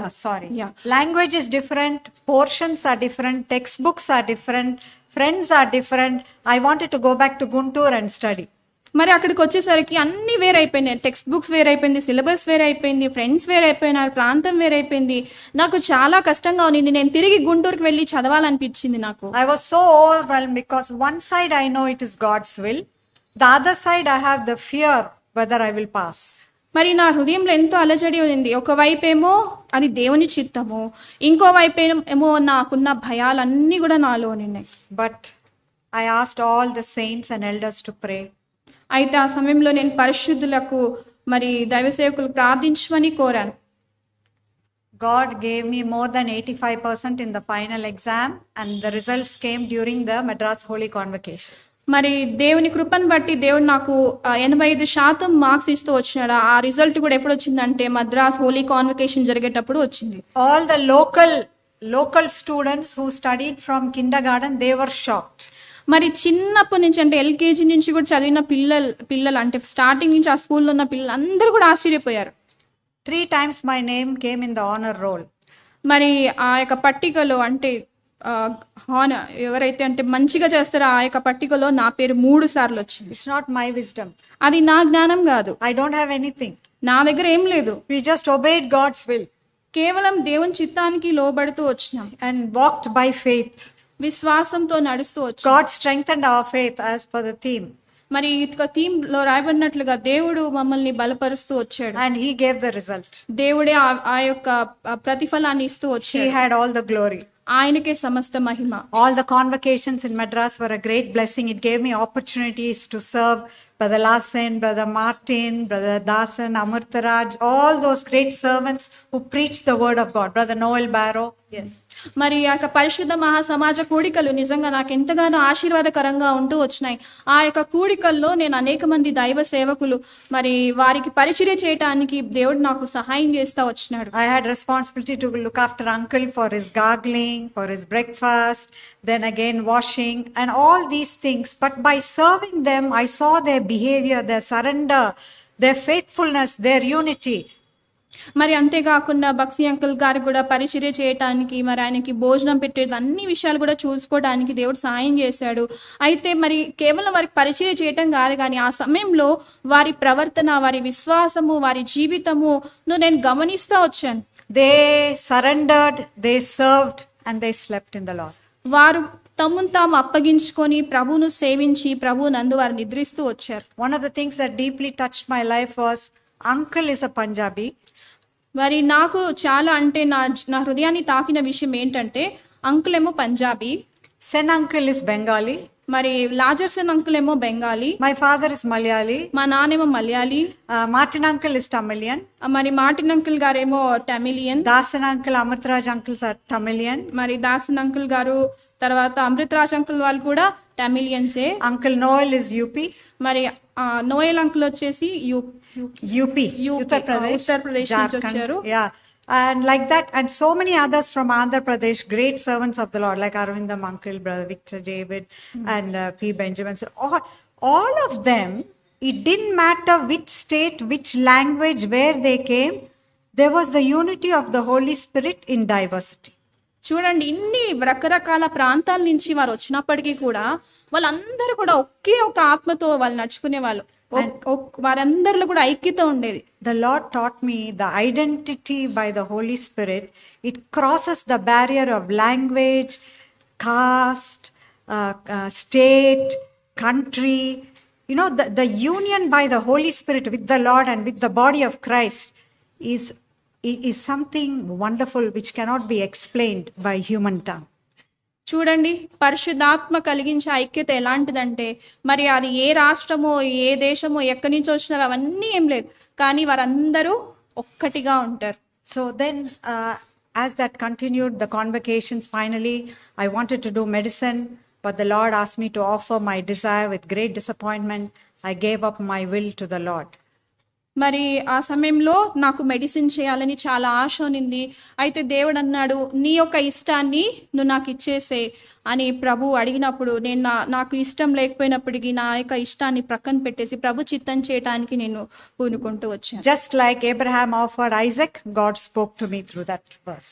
language is different, portions are different, textbooks are different, friends are different. I wanted to go back to Guntur and study. మరి అక్కడికి వచ్చేసరికి అన్ని వేరైపోయినాయి. Text books వేరైపోయింది, syllabus వేరైపోయింది, friends వేరైపోయినారు, ప్రాంతం వేరైపోయింది. నాకు చాలా కష్టంగా ఉంది. నేను తిరిగి గుంటూరుకి వెళ్ళి చదవాలనిపించింది నాకు. I was so overwhelmed because one side I know it is God's will, the other side I have the fear whether I will pass. మరి నా హృదయంలో ఎంతో అలజడి ఉంది. ఒకవైపేమో అది దేవుని చిత్తము, ఇంకోవైపేమో నాకున్న భయాలన్నీ కూడా నాలో ఉన్నాయి. But I asked all the saints and elders to pray. అయితే ఆ సమయంలో నేను పరిశుద్ధులకు మరి దైవ సేవకులు ప్రార్థించమని కోరాను. God gave me more than 85% in the final exam, and the results came during the Madras Holy Convocation. మరి దేవుని కృపను బట్టి దేవుడు నాకు 85% మార్క్స్ ఇస్తూ వచ్చినాడు. ఆ రిజల్ట్ కూడా ఎప్పుడు వచ్చిందంటే మద్రాస్ హోలీ కాన్వకేషన్ జరిగేటప్పుడు వచ్చింది. All the local students who studied from kindergarten, they were shocked. మరి చిన్నప్పటి నుంచి అంటే ఎల్కేజీ నుంచి కూడా చదివిన పిల్లలు అంటే స్టార్టింగ్ నుంచి ఆ స్కూల్లో ఉన్న పిల్లలు అందరూ కూడా ఆశ్చర్యపోయారు. 3 times my name came in the honor roll. మరి ఆ యొక్క పట్టికలో అంటే ఎవరైతే అంటే మంచిగా చేస్తారో ఆ యొక్క పట్టికలో నా పేరు 3 సార్లు వచ్చింది. It's not my wisdom. అది నా జ్ఞానం కాదు. I don't have anything. నా దగ్గర ఏం లేదు. We just obeyed God's will కేవలం దేవుని చిత్తానికి లోబడుతూ వచ్చినాం and walked by faith. విశ్వాసంతో నడుస్తూ వచ్చాం. God strengthened our faith as per the theme. మరి ఇక థీమ్ లో రాయబడినట్లుగా దేవుడు మమ్మల్ని బలపరుస్తూ వచ్చాడు. And he gave the result. దేవుడే ఆ యొక్క ప్రతిఫలాన్ని ఇస్తూ He వచ్చాడు. had all the glory. ఆయనకే సమస్త మహిమ. All the convocations in Madras were a great blessing. It gave me opportunities to serve Brother Lassen, Brother Martin, Brother Dasan, Amurtaraj, all those great servants who preached the word of God. Brother Noel Barrow. Yes. మరి ఆ యొక్క పరిశుద్ధ మహాసమాజ కూడికలు నిజంగా నాకు ఎంతగానో ఆశీర్వాదకరంగా ఉంటూ వచ్చినాయి. ఆ యొక్క కూడికల్లో నేను అనేక మంది దైవ సేవకులు మరి వారికి పరిచర్య చేయటానికి దేవుడు నాకు సహాయం చేస్తా వచ్చినాడు. I had responsibility to look after uncle for his gargling, for his breakfast, then again washing and all these things. But by serving them, I saw their behavior, their surrender, their faithfulness, their unity. మరి అంతేకాకుండా Bakshi uncle గారు కూడా పరిచర్య చేయటానికి మరి ఆయనకి భోజనం పెట్టేది అన్ని విషయాలు కూడా చూసుకోవడానికి దేవుడు సహాయం చేశాడు. అయితే మరి కేవలం వారికి పరిచర్య చేయటం కాదు కానీ ఆ సమయంలో వారి ప్రవర్తన, వారి విశ్వాసము, వారి జీవితము నేను గమనిస్తా వచ్చాను. They surrendered, they served, and they slept in the Lord. వారు తమను తాము అప్పగించుకొని ప్రభువును సేవించి ప్రభువు నందు వారు నిద్రిస్తూ వచ్చారు. One of the things that deeply touched my life was uncle is a Punjabi. మరి నాకు చాలా అంటే నా హృదయాన్ని తాకిన విషయం ఏంటంటే అంకుల్ ఏమో Punjabi, Sen uncle is Bengali. మరి లాజర్సన్ అంకుల్ ఏమో Bengali, My father is Malayali. మా నానేమో Malayali, Martin uncle is Tamilian. మరి మార్టిన్ అంకుల్ గారేమో Tamilian, Dasan uncle, Amritraj uncles are Tamilian. మరి దాసన్ అంకుల్ గారు తర్వాత అమృతరాజ్ అంకుల్ వాళ్ళు కూడా తమిళియన్సే. Uncle Noel is UP. మరి నోయల్ అంకుల్ వచ్చేసి UP. Uttar Pradesh. Uttar Pradesh నుంచి వచ్చారు. Yeah. And like that, and so many others from Andhra Pradesh, great servants of the Lord, like Arvindam uncle, Brother Victor David, and P. Benjamin. So all of them, it didn't matter which state, which language, where they came, there was the unity of the Holy Spirit in diversity. చూడండి, ఇన్ని రకరకాల ప్రాంతాల నుంచి వారు వచ్చినప్పటికీ కూడా వాళ్ళందరూ కూడా ఒకే ఒక ఆత్మతో వాళ్ళు నడుచుకునే వాళ్ళు. వారందరిలో కూడా ఐక్యత ఉండేది. The Lord taught me the identity by the Holy Spirit. It crosses the barrier of language, caste, state, country. You know, the union by the Holy Spirit with the Lord and with the body of Christ is something wonderful which cannot be explained by human tongue. చూడండి, పరిశుద్ధాత్మ కలిగించే ఐక్యత ఎలాంటిదంటే మరి అది ఏ రాష్ట్రమో ఏ దేశమో ఎక్కడి నుంచి వచ్చినారో అవన్నీ ఏం లేదు, కానీ వారందరూ ఒక్కటిగా ఉంటారు. So then as that continued, the convocations, finally I wanted to do medicine, but the Lord asked me to offer my desire. With great disappointment, I gave up my will to the Lord. మరి ఆ సమయంలో నాకు medicine చేయాలని చాలా ఆశ ఉంది. అయితే దేవుడు అన్నాడు, నీ యొక్క ఇష్టాన్ని నువ్వు నాకు ఇచ్చేసే అని ప్రభు అడిగినప్పుడు నేను నాకు ఇష్టం లేకపోయినప్పటికీ నా యొక్క ఇష్టాన్ని ప్రక్కన పెట్టేసి ప్రభు చిత్తం చేయడానికి నేను పూనుకుంటూ వచ్చాను. Just like Abraham offered Isaac, God spoke to me through that verse.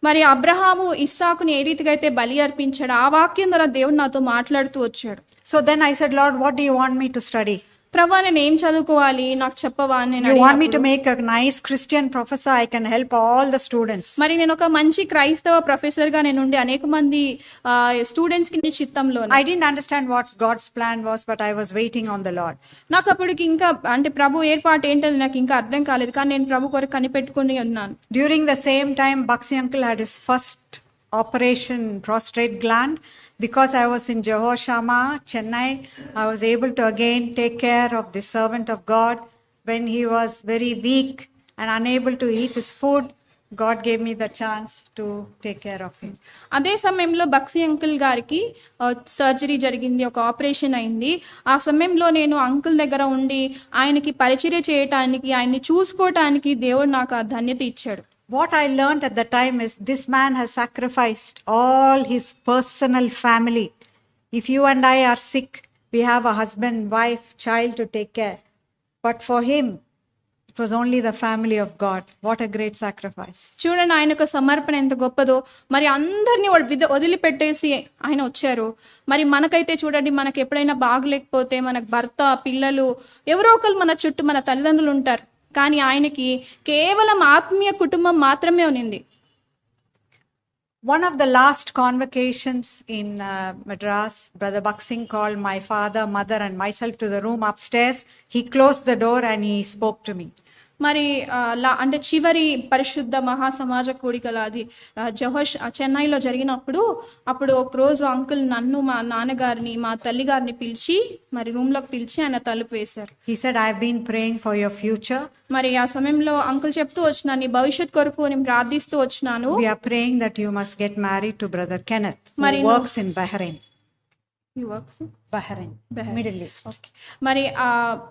మరి అబ్రహాము ఇస్సాకుని ఏ రీతిగా అయితే బలి అర్పించాడు, ఆ వాక్యం ద్వారా దేవుడు నాతో మాట్లాడుతూ వచ్చాడు. So then I said, Lord, what do you want me to study? ప్రభా నేను ఏం చదువుకోవాలి నాకు చెప్పవా అని నేను You want me to అడిగినప్పుడు, make a nice Christian professor? I can help all the students. మరి నేను ఒక మంచి క్రైస్తవ ప్రొఫెసర్ గా నేను ఉండి అనేక మంది స్టూడెంట్స్ కి చిత్తంలో I didn't understand what God's plan was, but I was waiting on the Lord. నాకు అప్పటికి ఇంకా అంటే ప్రభు ఏర్పాటు ఏంటని నాకు ఇంకా అర్థం కాలేదు, కానీ నేను ప్రభు కొరకు కనిపెట్టుకుని ఉన్నాను. During the same time, Bakshi uncle had his first operation prostate gland. Because I was in Jehoshama, Chennai, I was able to again take care of the servant of God. When he was very weak and unable to eat his food, God gave me the chance to take care of him. అదే సమయంలో Bakshi uncle గారికి surgery జరిగింది, ఒక operation అయింది. ఆ సమయంలో నేను uncle దగ్గర ఉండి ఆయనకి పరిచర్య చేయటానికి, ఆయన్ని చూసుకోవటానికి దేవుడు నాకు ఆ ధన్యత ఇచ్చాడు. What I learned at the time is this man has sacrificed all his personal family. If you and I are sick, we have a husband, wife, child to take care. But for him, it was only the family of God. What a great sacrifice. చూడండి ఆయన యొక్క సమర్పణ ఎంత గొప్పదో. మరి అందరినీ వదిలిపెట్టేసి ఆయన వచ్చారు. మరి మనకైతే చూడండి, మనకి ఎప్పుడైనా బాగలేకపోతే మనకు భర్త, పిల్లలు, ఎవరో ఒకరు మన చుట్టూ, మన తల్లిదండ్రులు ఉంటారు. కానీ ఆయనకి కేవలం ఆత్మీయ కుటుంబం మాత్రమే ఉన్నింది. One of the last convocations in Madras, Brother Baksing called my father, mother and myself to the room upstairs. He closed the door and he spoke to me. మరి అంటే చివరి పరిశుద్ధ మహాసమాజ కూడికల అది చెన్నైలో జరిగినప్పుడు, అప్పుడు ఒక రోజు అంకుల్ నన్ను, మా నాన్నగారిని, మా తల్లిగారిని పిలిచి మరి రూమ్ లోకి పిలిచి ఆయన తలుపు వేశారు. He said, I have been praying for your future. మరి ఆ సమయంలో అంకుల్ చెప్తూ వచ్చినాను, నీ భవిష్యత్ కొరకు నేను ప్రార్థిస్తూ వచ్చినాను. We are praying that you must get married to Brother Kenneth, Mari who works in Bahrain. Bahrain. Middle East. మరి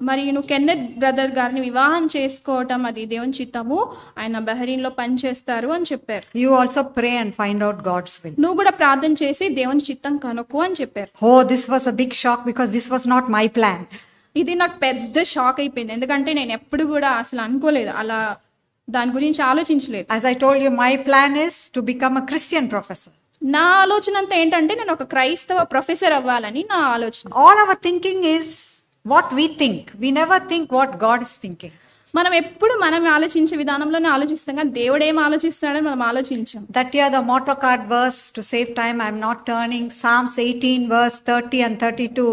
మరి నువ్వు కెన్నెత్ బ్రదర్ గారిని వివాహం చేసుకోవటం అది దేవుని చిత్తము, ఆయన బహరీన్ లో పనిచేస్తారు అని చెప్పారు. You also pray and find out God's will. నువ్వు కూడా ప్రార్థన చేసి దేవుని చిత్తం కనుక్కో అని చెప్పారు. Oh, this was a big shock because this was not my plan. ఇది నాకు పెద్ద షాక్ అయిపోయింది, ఎందుకంటే నేను ఎప్పుడు కూడా అసలు అనుకోలేదు, అలా దాని గురించి ఆలోచించలేదు. As I told you, my plan is to become a Christian professor. నా ఆలోచన అంతా ఏంటంటే నేను ఒక క్రైస్తవ ప్రొఫెసర్ అవ్వాలని నా ఆలోచన. All our thinking is what we think. We never think what God is thinking. మనం ఎప్పుడు మనం ఆలోచించే విధానంలోనే ఆలోచిస్తాం, కానీ దేవుడు ఏం ఆలోచిస్తాడని మనం ఆలోచించాం. That year the motto card verse, to save time I am not turning, Psalms 18 verse 30 and 32.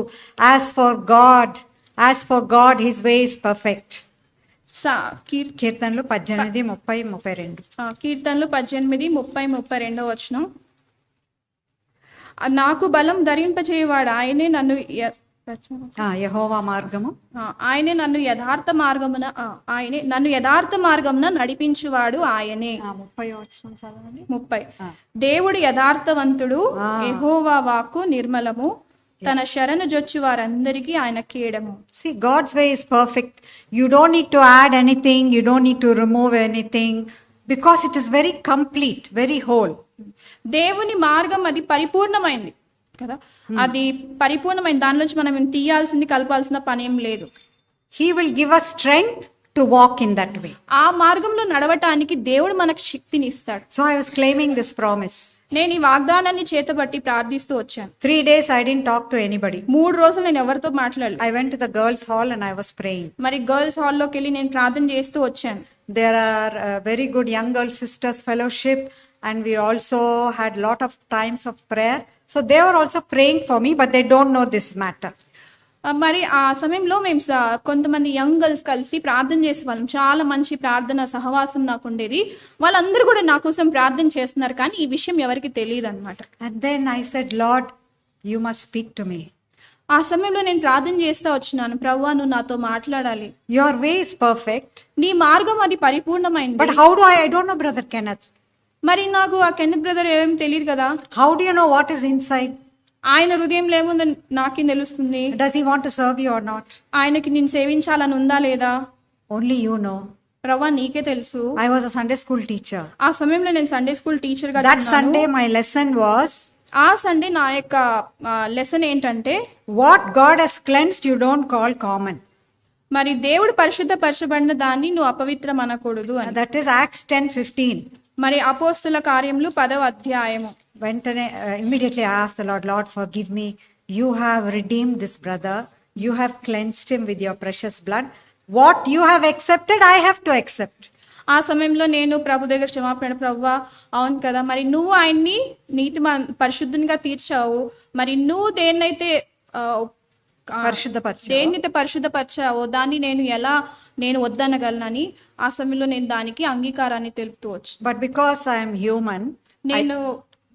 As for God his way is perfect. కీర్తనలు 18, 30, 32. కీర్తనలు 18, 30, 32 వచనం. నాకు బలం ధరింపచేయవాడు ఆయనే, నన్ను యెహోవా మార్గము, ఆయనే నన్ను యథార్థ మార్గమున నడిపించువాడు ఆయనే. 30. దేవుడు యథార్థవంతుడు, యెహోవా వాక్కు నిర్మలము, తన శరణు జొచ్చు వారందరికీ ఆయన కేడము. See, God's way is perfect. You don't need to add anything, you don't need to remove anything, because it is very complete, very whole. దేవుని మార్గం అది పరిపూర్ణమైంది కదా, అది పరిపూర్ణమైంది, దానిలోంచి మనం తీయాల్సింది, కలపాల్సిన పని ఏం లేదు. He will give us strength to walk in that way. ఆ మార్గంలో నడవటానికి దేవుడు మనకు శక్తిని ఇస్తాడు. So I was claiming this promise. నేను ఈ వాగ్దానాన్ని చేతబట్టి ప్రార్థిస్తూ వచ్చాను. 3 days I didn't talk to anybody. 3 రోజులు నేను ఎవరితో మాట్లాడలేదు. I went to the girls' hall and I was praying. మరి గర్ల్స్ హాల్లోకి వెళ్ళి నేను ప్రార్థన చేస్తూ వచ్చాను. There are very good young girl sisters fellowship, and we also had lot of times of prayer. So they were also praying for me, but they don't know this matter. మరి ఆ సమయంలో మేము కొంతమంది యంగ్ గర్ల్స్ కలిసి ప్రార్థన చేసేవాళ్ళం. చాలా మంచి ప్రార్థన సహవాసం నాకు ఉండేది. వాళ్ళందరూ కూడా నా కోసం ప్రార్థన చేస్తున్నారు, కానీ ఈ విషయం ఎవరికి తెలియదు అనమాట. And then I said, Lord, you must speak to me. ఆ సమయంలో నేను ప్రార్థన చేస్తా వచ్చినాను, ప్రభువా నువ్వు నాతో మాట్లాడాలి. Your way is perfect. నీ మార్గం అది పరిపూర్ణమైంది. But how do I don't know Brother Kenneth. మరి నాకు ఆ కెన్నెత్ బ్రదర్ ఏం తెలియదు కదా. How do you know what is inside? ఆయన హృదయంలో ఏముందో నాకేం తెలుస్తుంది? Does he want to serve you or not? ఆయనకి నేను సేవించాలని ఉందా లేదా? Only you know. ప్రభువా నీకే తెలుసు. I was a Sunday school teacher. ఆ సమయంలో నేను సండే స్కూల్ టీచర్ గా That Sunday my lesson was, ఆ సండే నా యొక్క లెసన్ ఏంటంటే, what God has cleansed you don't call common. మరి దేవుడు పరిశుద్ధపరచబడిన దాన్ని నువ్వు అపవిత్రం అనకూడదు అని. That is Acts 10:15. మరి అపోస్తుల కార్యములు 10వ అధ్యాయము. Immediately I asked the Lord, Lord, forgive me. You have redeemed this brother. You have cleansed him with your precious blood. What you have accepted, I have to accept. ఆ సమయంలో నేను ప్రభు దగ్గర క్షమాపణ, ప్రభువా అవును కదా, మరి నువ్వు ఆయన్ని పరిశుద్ధంగా తీర్చావు, మరి నువ్వు దేన్నైతే దేన్నైతే పరిశుద్ధపరిచావో దాన్ని నేను వద్దనగలనని ఆ సమయంలో నేను దానికి అంగీకారాన్ని తెలుపుతూ వచ్చు. But because I am human, నేను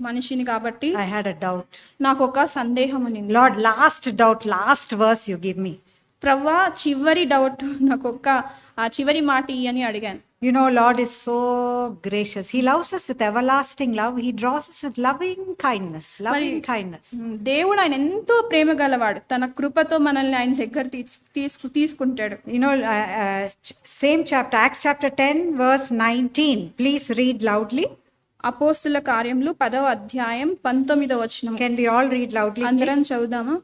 మనిషిని కాబట్టి I had a doubt. నాకు ఒక సందేహం ఉంది. Lord, last doubt, last verse you give me. ప్రభువా చివరి డౌట్, నాకు ఆ చివరి మాట ఇయ్యని అడిగాను. You know, Lord is so gracious. He loves us with everlasting love. He draws us with loving kindness. దేవుడు ఆయన ఎంతో ప్రేమ గలవాడు, తన కృపతో మనల్ని ఆయన దగ్గర తీసుకుంటాడు. You know, same chapter, Acts chapter 10 verse 19. Please read loudly. అపోస్తుల కార్యములు 10వ అధ్యాయం 19వ వచనం. Can we all read loudly? అందరం చదువుదామా?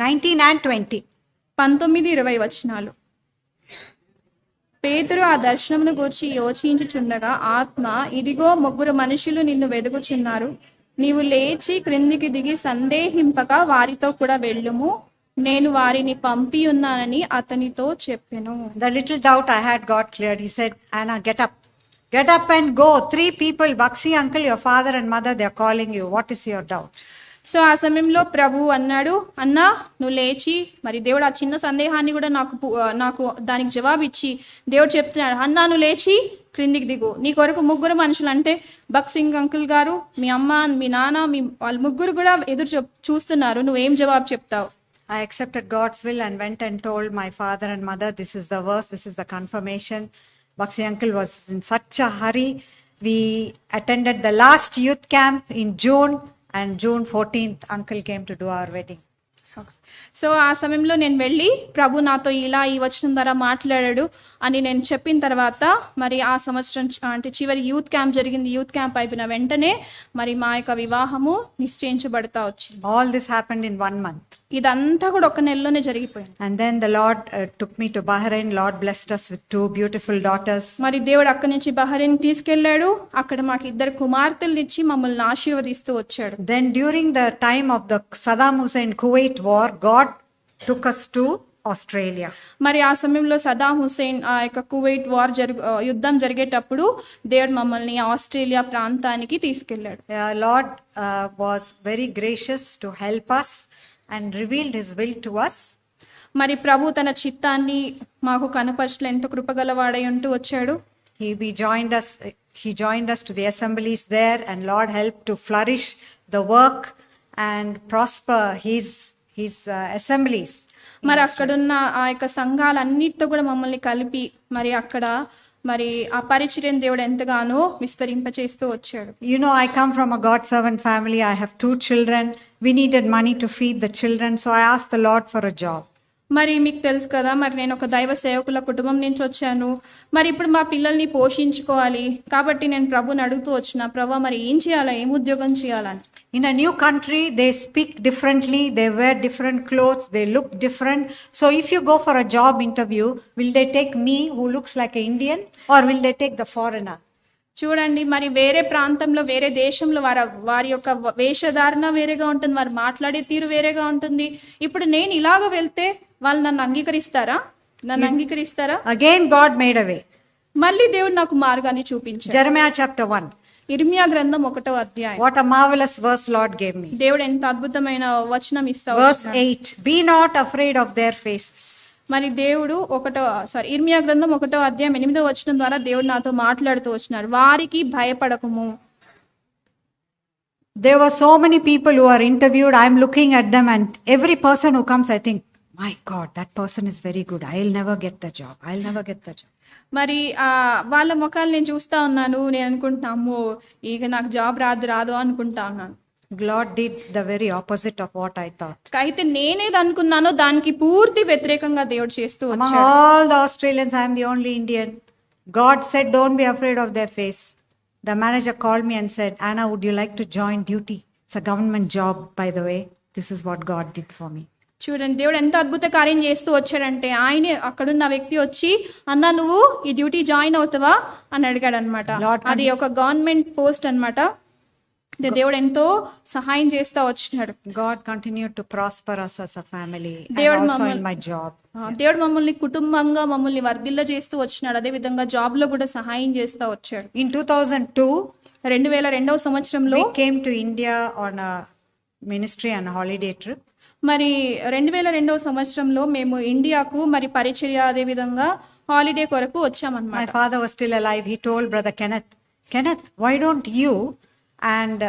19 and 20. 19-20 వచనాలు. పేతురు ఆ దర్శనమును గూర్చి యోచించుచుండగా ఆత్మ, ఇదిగో 3 మనుషులు నిన్ను వెదుగుచున్నారు, నీవు లేచి క్రిందికి దిగి సందేహింపక వారితో కూడా వెళ్ళుము, నేను వారిని పంపి ఉన్నానని అతనితో చెప్పెను. The little doubt I had got cleared. He said, Anna, get up and go. 3 people, Bakshi uncle, your father and mother, they are calling you. What is your doubt? So ఆ సమయంలో ప్రభు అన్నాడు, అన్నా నువ్వు లేచి, మరి దేవుడు ఆ చిన్న సందేహాన్ని కూడా నాకు దానికి జవాబు ఇచ్చి దేవుడు చెప్తున్నాడు, అన్నా నువ్వు లేచి క్రిందికి దిగు, నీ కొరకు 3 మనుషులు, అంటే బక్సింగ్ అంకుల్ గారు, మీ అమ్మ, మీ నాన్న, వాళ్ళ 3 కూడా ఎదురు చూస్తున్నారు, నువ్వేం జవాబు చెప్తావు? I accepted God's will and went and told my father and mother, this is the verse, this is the confirmation. Bakshi uncle was in such a hurry. We attended the last youth camp in June. And June 14th, uncle came to do our wedding. So ఆ సమయంలో నేను వెళ్ళి ప్రభు నాతో ఇలా ఈ వచనం ద్వారా మాట్లాడాడు అని నేను చెప్పిన తర్వాత, మరి ఆ సంవత్సరం అంటే చివరి యూత్ క్యాంప్ జరిగింది. యూత్ క్యాంప్ అయిపోయిన వెంటనే మరి మా యొక్క వివాహము నిశ్చయించబడతా వచ్చింది. All this happened in 1 month. ఇదంతా కూడా 1 నెలలోనే జరిగిపోయింది. And then the Lord took me to Bahrain. Lord blessed us with 2 beautiful daughters. మరి దేవుడు అక్కడి నుంచి బహ్రెయిన్ తీసుకెళ్లాడు. అక్కడ మాకు 2 కుమార్తెలు ఇచ్చి మమ్మల్ని ఆశీర్వదిస్తూ వచ్చాడు. Then during the time of the Saddam Hussein Kuwait war, God took us to Australia. మరి ఆ సమయంలో సదాం హుసేన్ ఆ యొక్క కువైట్ వార్ యుద్ధం జరిగేటప్పుడు దేవుడు మమ్మల్ని ఆస్ట్రేలియా ప్రాంతానికి తీసుకెళ్లాడు. Lord was very gracious to help us and revealed his will to us. మరి ప్రభు తన చిత్తాన్ని మాకు కనపరచలో ఎంతో కృపగలవాడై ఉంటూ వచ్చాడు. He joined us to the assemblies there, and Lord helped to flourish the work and prosper his assemblies. మరి అక్కడున్న ఆ యొక్క సంఘాలన్నిటితో కూడా మమ్మల్ని కలిపి మరి అక్కడ మరి ఆ పరిచర్యను దేవుడు ఎంతగానో విస్తరింపచేస్తూ వచ్చాడు. You know, I come from a God servant family. I have 2 children. We needed money to feed the children, so I asked the Lord for a job. మరి మీకు తెలుసు కదా, మరి నేను ఒక దైవ సేవకుల కుటుంబం నుంచి వచ్చాను. మరి ఇప్పుడు మా పిల్లల్ని పోషించుకోవాలి కాబట్టి నేను ప్రభుని అడుగుతూ వచ్చిన, ప్రభు మరి ఏం చేయాలా, ఏం ఉద్యోగం చేయాలని. In a new country, they speak differently, they wear different clothes, they look different. So if you go for a job interview, will they take me who looks like an Indian, or will they take the foreigner? చూడండి, మరి వేరే ప్రాంతంలో వేరే దేశంలో వారి యొక్క వేషధారణ వేరేగా ఉంటుంది, వారు మాట్లాడే తీరు వేరేగా ఉంటుంది. ఇప్పుడు నేను ఇలాగ వెళ్తే వాళ్ళు నన్ను అంగీకరిస్తారా? Again God made a way. మళ్ళీ దేవుడు నాకు మార్గాన్ని చూపించాడు. Jeremiah chapter 1. ఇర్మియా గ్రంథం 1వ అధ్యాయం. What a marvelous verse Lord gave me. దేవుడు ఎంత అద్భుతమైన వచనం ఇస్తాడు. Verse 8. Be not afraid of their faces. మరి దేవుడు ఇర్మియా గ్రంథం 1వ అధ్యాయం 8వ వచనం ద్వారా దేవుడు నాతో మాట్లాడుతూ వచ్చినాడు, వారికి భయపడకము. There were so many people who are interviewed. I'm looking at them, and every person who comes, I think, my God, that person is very good. I'll never get the job. మరి వాళ్ళ ముఖాలు నేను చూస్తా ఉన్నాను. నేను అనుకుంటున్నా, అమ్మో ఇక నాకు జాబ్ రాదు అనుకుంటా ఉన్నాను. God did the very opposite of what I thought. అయితే నేనేది అనుకున్నానో దానికి పూర్తి వ్యతిరేకంగా దేవుడు చేస్తూ వచ్చాడు. Among all the Australians, I am the only Indian. God said, don't be afraid of their face. The manager called me and said, Anna, would you like to join duty? It's a government job, by the way. This is what God did for me. చూడండి, దేవుడు ఎంత అద్భుత కార్యం చేస్తూ వచ్చాడంటే, ఆయన అక్కడున్న వ్యక్తి వచ్చి, అన్నా నువ్వు ఈ డ్యూటీ జాయిన్ అవుతావా అని అడిగాడు అనమాట. అది ఒక గవర్నమెంట్ పోస్ట్ అనమాట. దేవుడు ఎంతో సహాయం చేస్తా వచ్చినాడు. God continued to prosper us as a family and దేవుడు also in my job. దేవుడు మమ్మల్ని కుటుంబంగా మమ్మల్ని వర్ధిల్ల చేస్తూ వచ్చినాడు. అదే విధంగా జాబ్ లో కూడా సహాయం చేస్తా వచ్చాడు. In 2002, 2002 సంవత్సరంలో we came to India on a ministry and holiday trip. మరి 2002 సంవత్సరంలో మేము ఇండియాకు మరి పరిచర్య అదే విధంగా హాలిడే కొరకు My వచ్చామన్నమాట. father was still alive. He told Brother Kenneth, why don't you and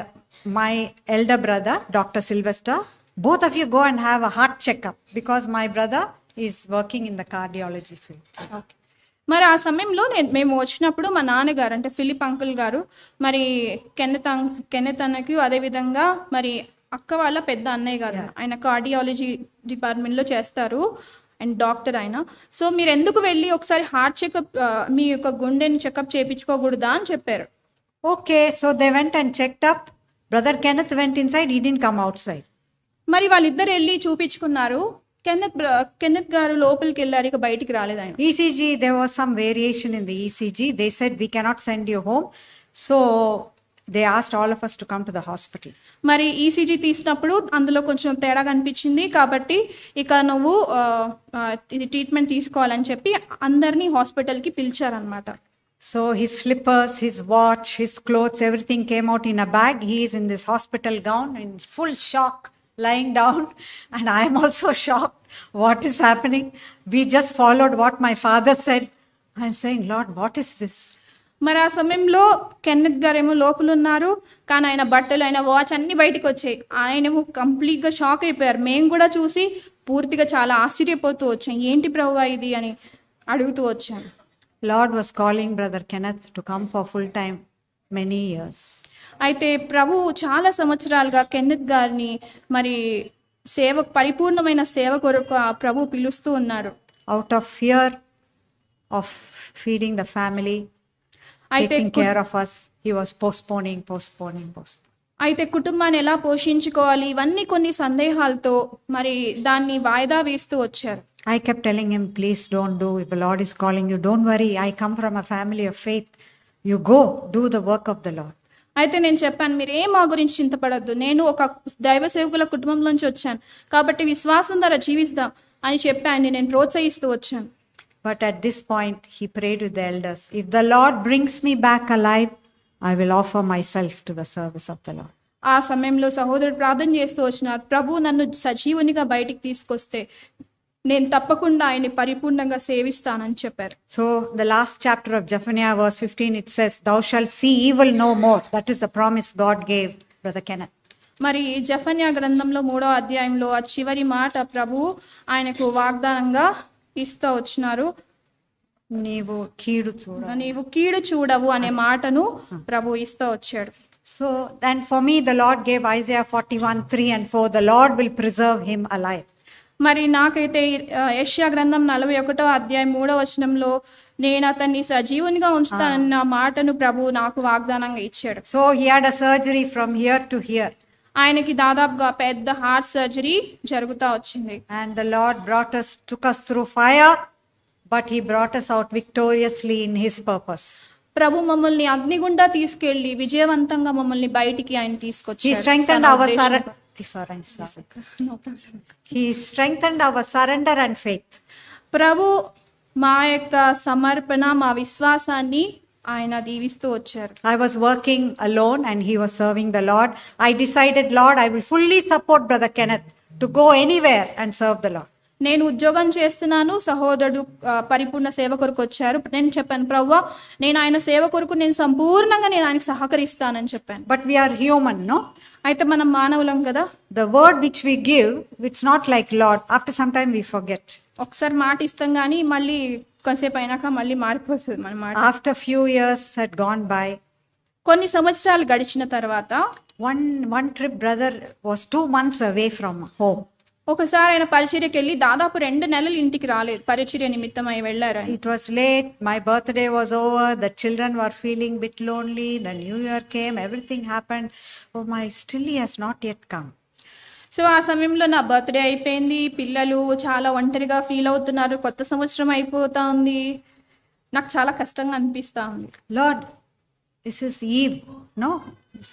my elder brother, Dr. Sylvester, both of you go and have a heart checkup because my brother is working in the cardiology field. Okay. మరి ఆ సమయంలో మేము వచ్చినప్పుడు మా నాన్నగారు అంటే Philip uncle గారు మరి కెన్నెత్ అన్నకి అదే విధంగా మరి అక్క వాళ్ళ పెద్ద అన్నయ్య గారు ఆయన కార్డియాలజీ డిపార్ట్మెంట్ లో చేస్తారు అండ్ డాక్టర్ ఆయన. సో మీరు ఎందుకు వెళ్ళి ఒకసారి హార్ట్ చెకప్ మీ యొక్క గుండెని చెకప్ చేయించుకోకూడదా అని చెప్పారు. Okay, so they went and checked up. Brother Kenneth went inside, he didn't come outside. మరి వాళ్ళిద్దరు వెళ్ళి చూపించుకున్నారు. కెన్నెత్ గారు లోపలికి వెళ్ళారు, ఇక బయటికి రాలేదు ఆయన. ECG, there was some variation in the ECG. They said, we cannot send you home. So they asked all of us to come to the hospital. మరి ఈసీజీ తీసినప్పుడు అందులో కొంచెం తేడా కనిపించింది కాబట్టి ఇక నువ్వు ఇది ట్రీట్మెంట్ తీసుకోవాలని చెప్పి అందరినీ హాస్పిటల్కి పిలిచారనమాట. So his slippers, his watch, his clothes, everything came out in a bag. He is in this hospital gown in full shock, lying down. And I am also shocked. What is happening? We just followed what my father said. I'm saying, Lord, what is this? మరి ఆ సమయంలో Kenneth గారేమో లోపల ఉన్నారు, కానీ ఆయన బట్టలు ఆయన వాచ్ అన్ని బయటకు వచ్చాయి. ఆయనేమో కంప్లీట్గా షాక్ అయిపోయారు. మేము కూడా చూసి పూర్తిగా చాలా ఆశ్చర్యపోతూ వచ్చాం, ఏంటి ప్రభువా ఇది అని అడుగుతూ వచ్చాను. Lord was calling Brother Kenneth to come for full time many years. అయితే ప్రభు చాలా సంవత్సరాలుగా కెన్నెత్ గారిని మరి పరిపూర్ణమైన సేవ కొరకు ఆ ప్రభు పిలుస్తూ ఉన్నాడు. Out of fear of feeding the family, taking care of us, he was postponing. అయితే కుటుంబాన్ని ఎలా పోషించుకోవాలి ఇవన్నీ కొన్ని సందేహాలతో మరి దాన్ని వాయిదా వేస్తూ వచ్చారు. I kept telling him, please don't do. If the Lord is calling you, don't worry. I come from a family of faith. You go, do the work of the Lord. అయితే నేను చెప్పాను, మీరు ఏం మా గురించి చింతపడద్దు, నేను ఒక దైవ సేవకుల కుటుంబంలోంచి వచ్చాను కాబట్టి విశ్వాసం ద్వారా జీవిస్తాం అని చెప్పాను, నేను ప్రోత్సహిస్తూ వచ్చాను. But at this point, he prayed with the elders. If the Lord brings me back alive, I will offer myself to the service of the Lord. ఆ సమయంలో సహోదరుడు ప్రార్థన చేస్తూ వచ్చినారు, ప్రభు నన్ను సజీవునిగా బయటికి తీసుకొస్తే నేను తప్పకుండా ఆయన్ని పరిపూర్ణంగా సేవిస్తానని చెప్పారు. So the last chapter of Zephaniah verse 15, it says, thou shalt see evil no more. That is the promise God gave Brother Kenneth. మరి జెఫన్యా గ్రంథంలో 3వ అధ్యాయంలో ఆ చివరి మాట ప్రభు ఆయనకు వాగ్దానంగా ఇస్తూ వచ్చినారు, నీవు కీడు చూడవు అనే మాటను ప్రభు ఇస్తూ వచ్చాడు. So then for me the Lord gave Isaiah 41:3 and 4, the Lord will preserve him alive. మరి నాకైతే యెషయా గ్రంథం 41వ అధ్యాయం 3వ వచనంలో నేను అతన్ని సజీవునిగా ఉంచుతానన్న మాటను ప్రభు నాకు వాగ్దానంగా ఇచ్చాడు. So he had a surgery from here to here. ఆయనకి దాదాపుగా పెద్ద హార్ట్ సర్జరీ జరుగుతా వచ్చింది. And the Lord took us through fire, but he brought us out victoriously in his purpose. ప్రభు మమ్మల్ని అగ్నిగుండా తీసుకెళ్లి విజయవంతంగా మమ్మల్ని బయటికి ఆయన తీసుకొచ్చాడు. He strengthened our surrender and faith. ప్రభు మా యొక్క సమర్పణ మా విశ్వాసాన్ని ఆయన దీవిస్తూ వచ్చారు. I was working alone and he was serving the Lord. I decided, Lord, I will fully support Brother Kenneth to go anywhere and serve the Lord. నేను ఉద్యోగం చేస్తున్నాను, సహోదరుడు పరిపూర్ణ సేవ కొరకు వచ్చారు. నేను చెప్పాను, ప్రభువా నేను ఆయన సేవ కొరకు నేను సంపూర్ణంగా నేను ఆయనకు సహకరిస్తానని చెప్పాను. But we are human, no? అయితే మనం మానవులం కదా. The word which we give, it's not like Lord. After some time we forget. ఒకసారి మాట ఇస్తాం కానీ మళ్ళీ కొంతసేపు అయినాక మళ్ళీ మారిపోతుంది మన మాట. After few years had gone by, కొన్ని సంవత్సరాలు గడిచిన తర్వాత one trip brother was 2 months away from home. ఒకసారి ఆయన పరిచర్యకి వెళ్ళి దాదాపు 2 నెలలు ఇంటికి రాలేదు, పరిచర్య నిమిత్తమై వెళ్ళారు. It was late, my birthday was over, the children were feeling bit lonely, the new year came, everything happened. Oh my, still he has not yet come. So ఆ సమయంలో నా బర్త్డే అయిపోయింది, పిల్లలు చాలా ఒంటరిగా ఫీల్ అవుతున్నారు, కొత్త సంవత్సరం అయిపోతా ఉంది, నాకు చాలా కష్టంగా అనిపిస్తా ఉంది. Lord, this is Eve, no?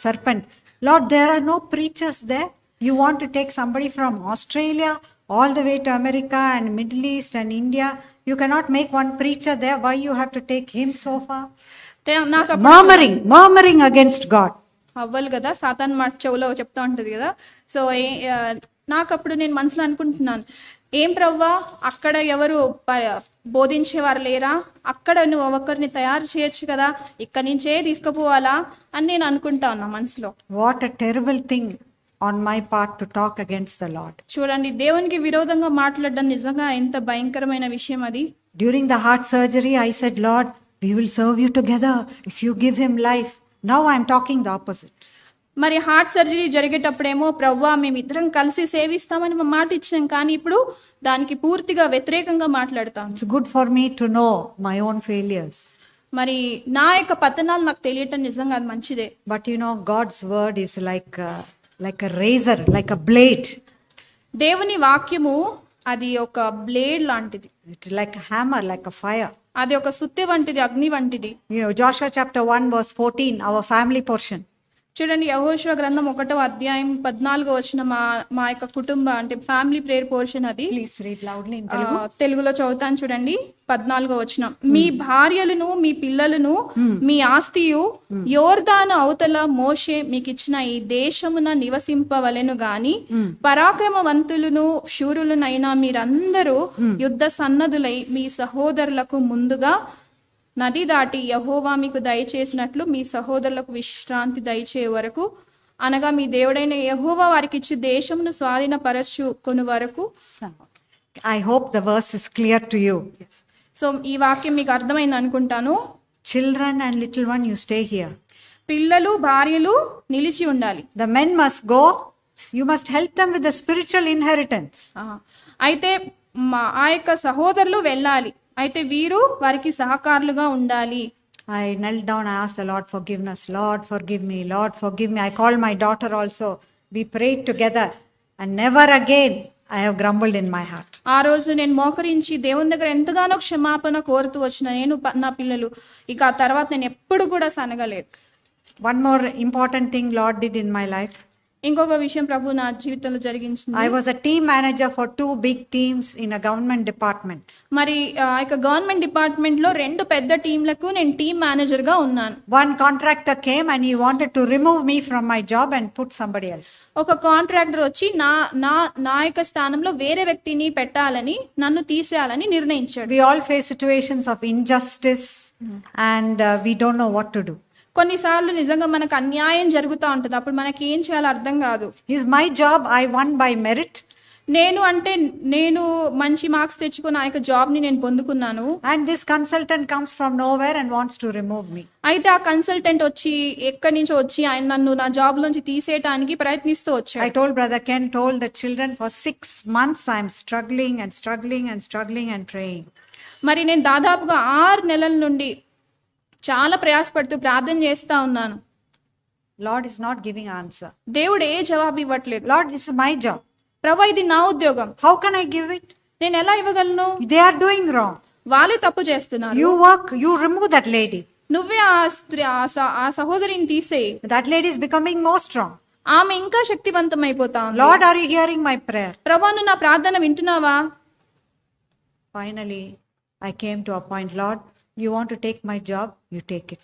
Serpent. Lord, there are no preachers there. You want to take somebody from Australia all the way to America and Middle East and India. You cannot make one preacher there. Why you have to take him so far? నాకు అప్పుడు Murmuring against God. అవ్వాలి కదా, సాతాన్ మాట చెవులో చెప్తా ఉంటది కదా. So నాకు అప్పుడు నేను మనసులో అనుకుంటున్నాను, ఏం ప్రవ్వా అక్కడ ఎవరు బోధించేవారు లేరా? అక్కడ నువ్వు ఒక్కరిని తయారు చేయొచ్చు కదా, ఇక్కడి నుంచే తీసుకుపోవాలా అని నేను అనుకుంటా ఉన్నా మనసులో. What a terrible thing on my part to talk against the Lord. చూడండి, దేవునికి విరోధంగా మాట్లాడడం నిజంగా ఎంత భయంకరమైన విషయం అది. During the heart surgery, I said, Lord, we will serve you together if you give him life. Now I am talking the opposite. మరి హార్ట్ సర్జరీ జరిగేటప్పుడేమో ప్రవ్వా మేమిద్దరం కలిసి సేవిస్తామని మా మాట ఇచ్చాం, కానీ ఇప్పుడు దానికి పూర్తిగా వ్యతిరేకంగా మాట్లాడతాం. It's good for me to know my own failures. మరి నా యొక్క పతనాలు నాకు తెలియటం నిజంగా అది మంచిదే. But you know, God's word is like a razor, like a blade. దేవుని వాక్యము అది ఒక బ్లేడ్ లాంటిది. It's like a hammer, like a fire. అది ఒక సుత్తి వంటిది, అగ్ని వంటిది. You know, Joshua chapter 1 verse 14, our family portion. చూడండి, యెహోషువ గ్రంథం 1వ అధ్యాయం 14వ వచనం మా యొక్క కుటుంబ అంటే ఫ్యామిలీ ప్రేయర్ పోర్షన్ అది. Please read loudly in తెలుగులో చదువుతాను చూడండి. 14వ వచనం, మీ భార్యలను మీ పిల్లలను మీ ఆస్తియు యోర్దాను అవతల మోషే మీకు ఇచ్చిన ఈ దేశమున నివసింపవలెను గాని పరాక్రమవంతులను శూరులనైనా మీరందరూ యుద్ధ సన్నదులై మీ సహోదరులకు ముందుగా నది దాటి యెహోవా మీకు దయచేసినట్లు మీ సహోదరులకు విశ్రాంతి దయచే వరకు, అనగా మీ దేవుడైన యెహోవా వారికి ఇచ్చి దేశమును స్వాధీనపరచుకొను వరకు. I hope the verse is clear to you. So ఈ వాక్యం మీకు అర్థమైంది అనుకుంటాను. Children and little one, you stay here. పిల్లలు భార్యలు నిలిచి ఉండాలి. The men must go. You must help them with the spiritual inheritance. అయితే ఆ యొక్క సహోదరులు వెళ్ళాలి, అయితే వీరు వారికి సహకారులుగా ఉండాలి. I knelt down, I asked the Lord forgiveness. Lord, forgive me. Lord, forgive me. I called my daughter also. We prayed together. And never again I have grumbled in my heart. ఆ రోజు నేను మోకరించి దేవుని దగ్గర ఎంతగానో క్షమాపణ కోరుతూ వచ్చిన నేను నా పిల్లలు, ఇక ఆ తర్వాత నేను ఎప్పుడు కూడా సనగలేదు. One more important thing Lord did in my life. ఇంకొక విషయం ప్రభు నా జీవితంలో జరిగించింది. I was a team manager for 2 big teams in a government department. మరి ఆ యొక్క గవర్నమెంట్ డిపార్ట్మెంట్ లో 2 పెద్ద టీంలకు నేను టీమ్ మేనేజర్ గా ఉన్నాను. One contractor came and he wanted to remove me from my job and put somebody else. ఒక contractor వచ్చి నా యొక్క స్థానంలో వేరే వ్యక్తిని పెట్టాలని, నన్ను తీసేయాలని నిర్ణయించాడు. We all face situations of injustice and we don't know what to do. కొన్నిసార్లు నిజంగా మనకు అన్యాయం జరుగుతూ ఉంటుంది, అప్పుడు మనకి ఏం చేయాలో అర్థం కాదు. Is my job I won by merit. నేను మంచి మార్క్స్ తెచ్చుకుని ఆ యొక్క జాబ్ ని నేను పొందుకున్నాను. And this consultant comes from nowhere and wants to remove me. అయితే ఆ కన్సల్టెంట్ వచ్చి ఎక్కడి నుంచో వచ్చి ఆయన నన్ను నా జాబ్ లోంచి తీసేయడానికి ప్రయత్నిస్తూ వచ్చాడు. I told Brother Ken told the children for 6 months I am struggling and praying. మరి నేను దాదాపుగా 6 నెలల నుండి చాలా ప్రయాసపడుతూ ప్రార్థన చేస్తా ఉన్నాను. Lord is not giving answer. దేవుడు ఏ జవాబు ఇవ్వట్లేదు. Lord, this is my job. ప్రభా, ఇది నా ఉద్యోగం. How can I give it? నేను ఎలా ఇవ్వగలను? They are doing wrong. వాళ్ళే తప్పు చేస్తున్నారు. You work, you remove that lady. నువ్వే ఆ సహోదరిని తీసేయి. That lady is becoming more strong. ఆమె ఇంకా శక్తివంతం అయిపోతా ఉంది. Lord, are you hearing my prayer? ప్రభా, నువ్వు నా ప్రార్థన వింటున్నావా? Finally, I came to a point, Lord, you want to take my job, you take it.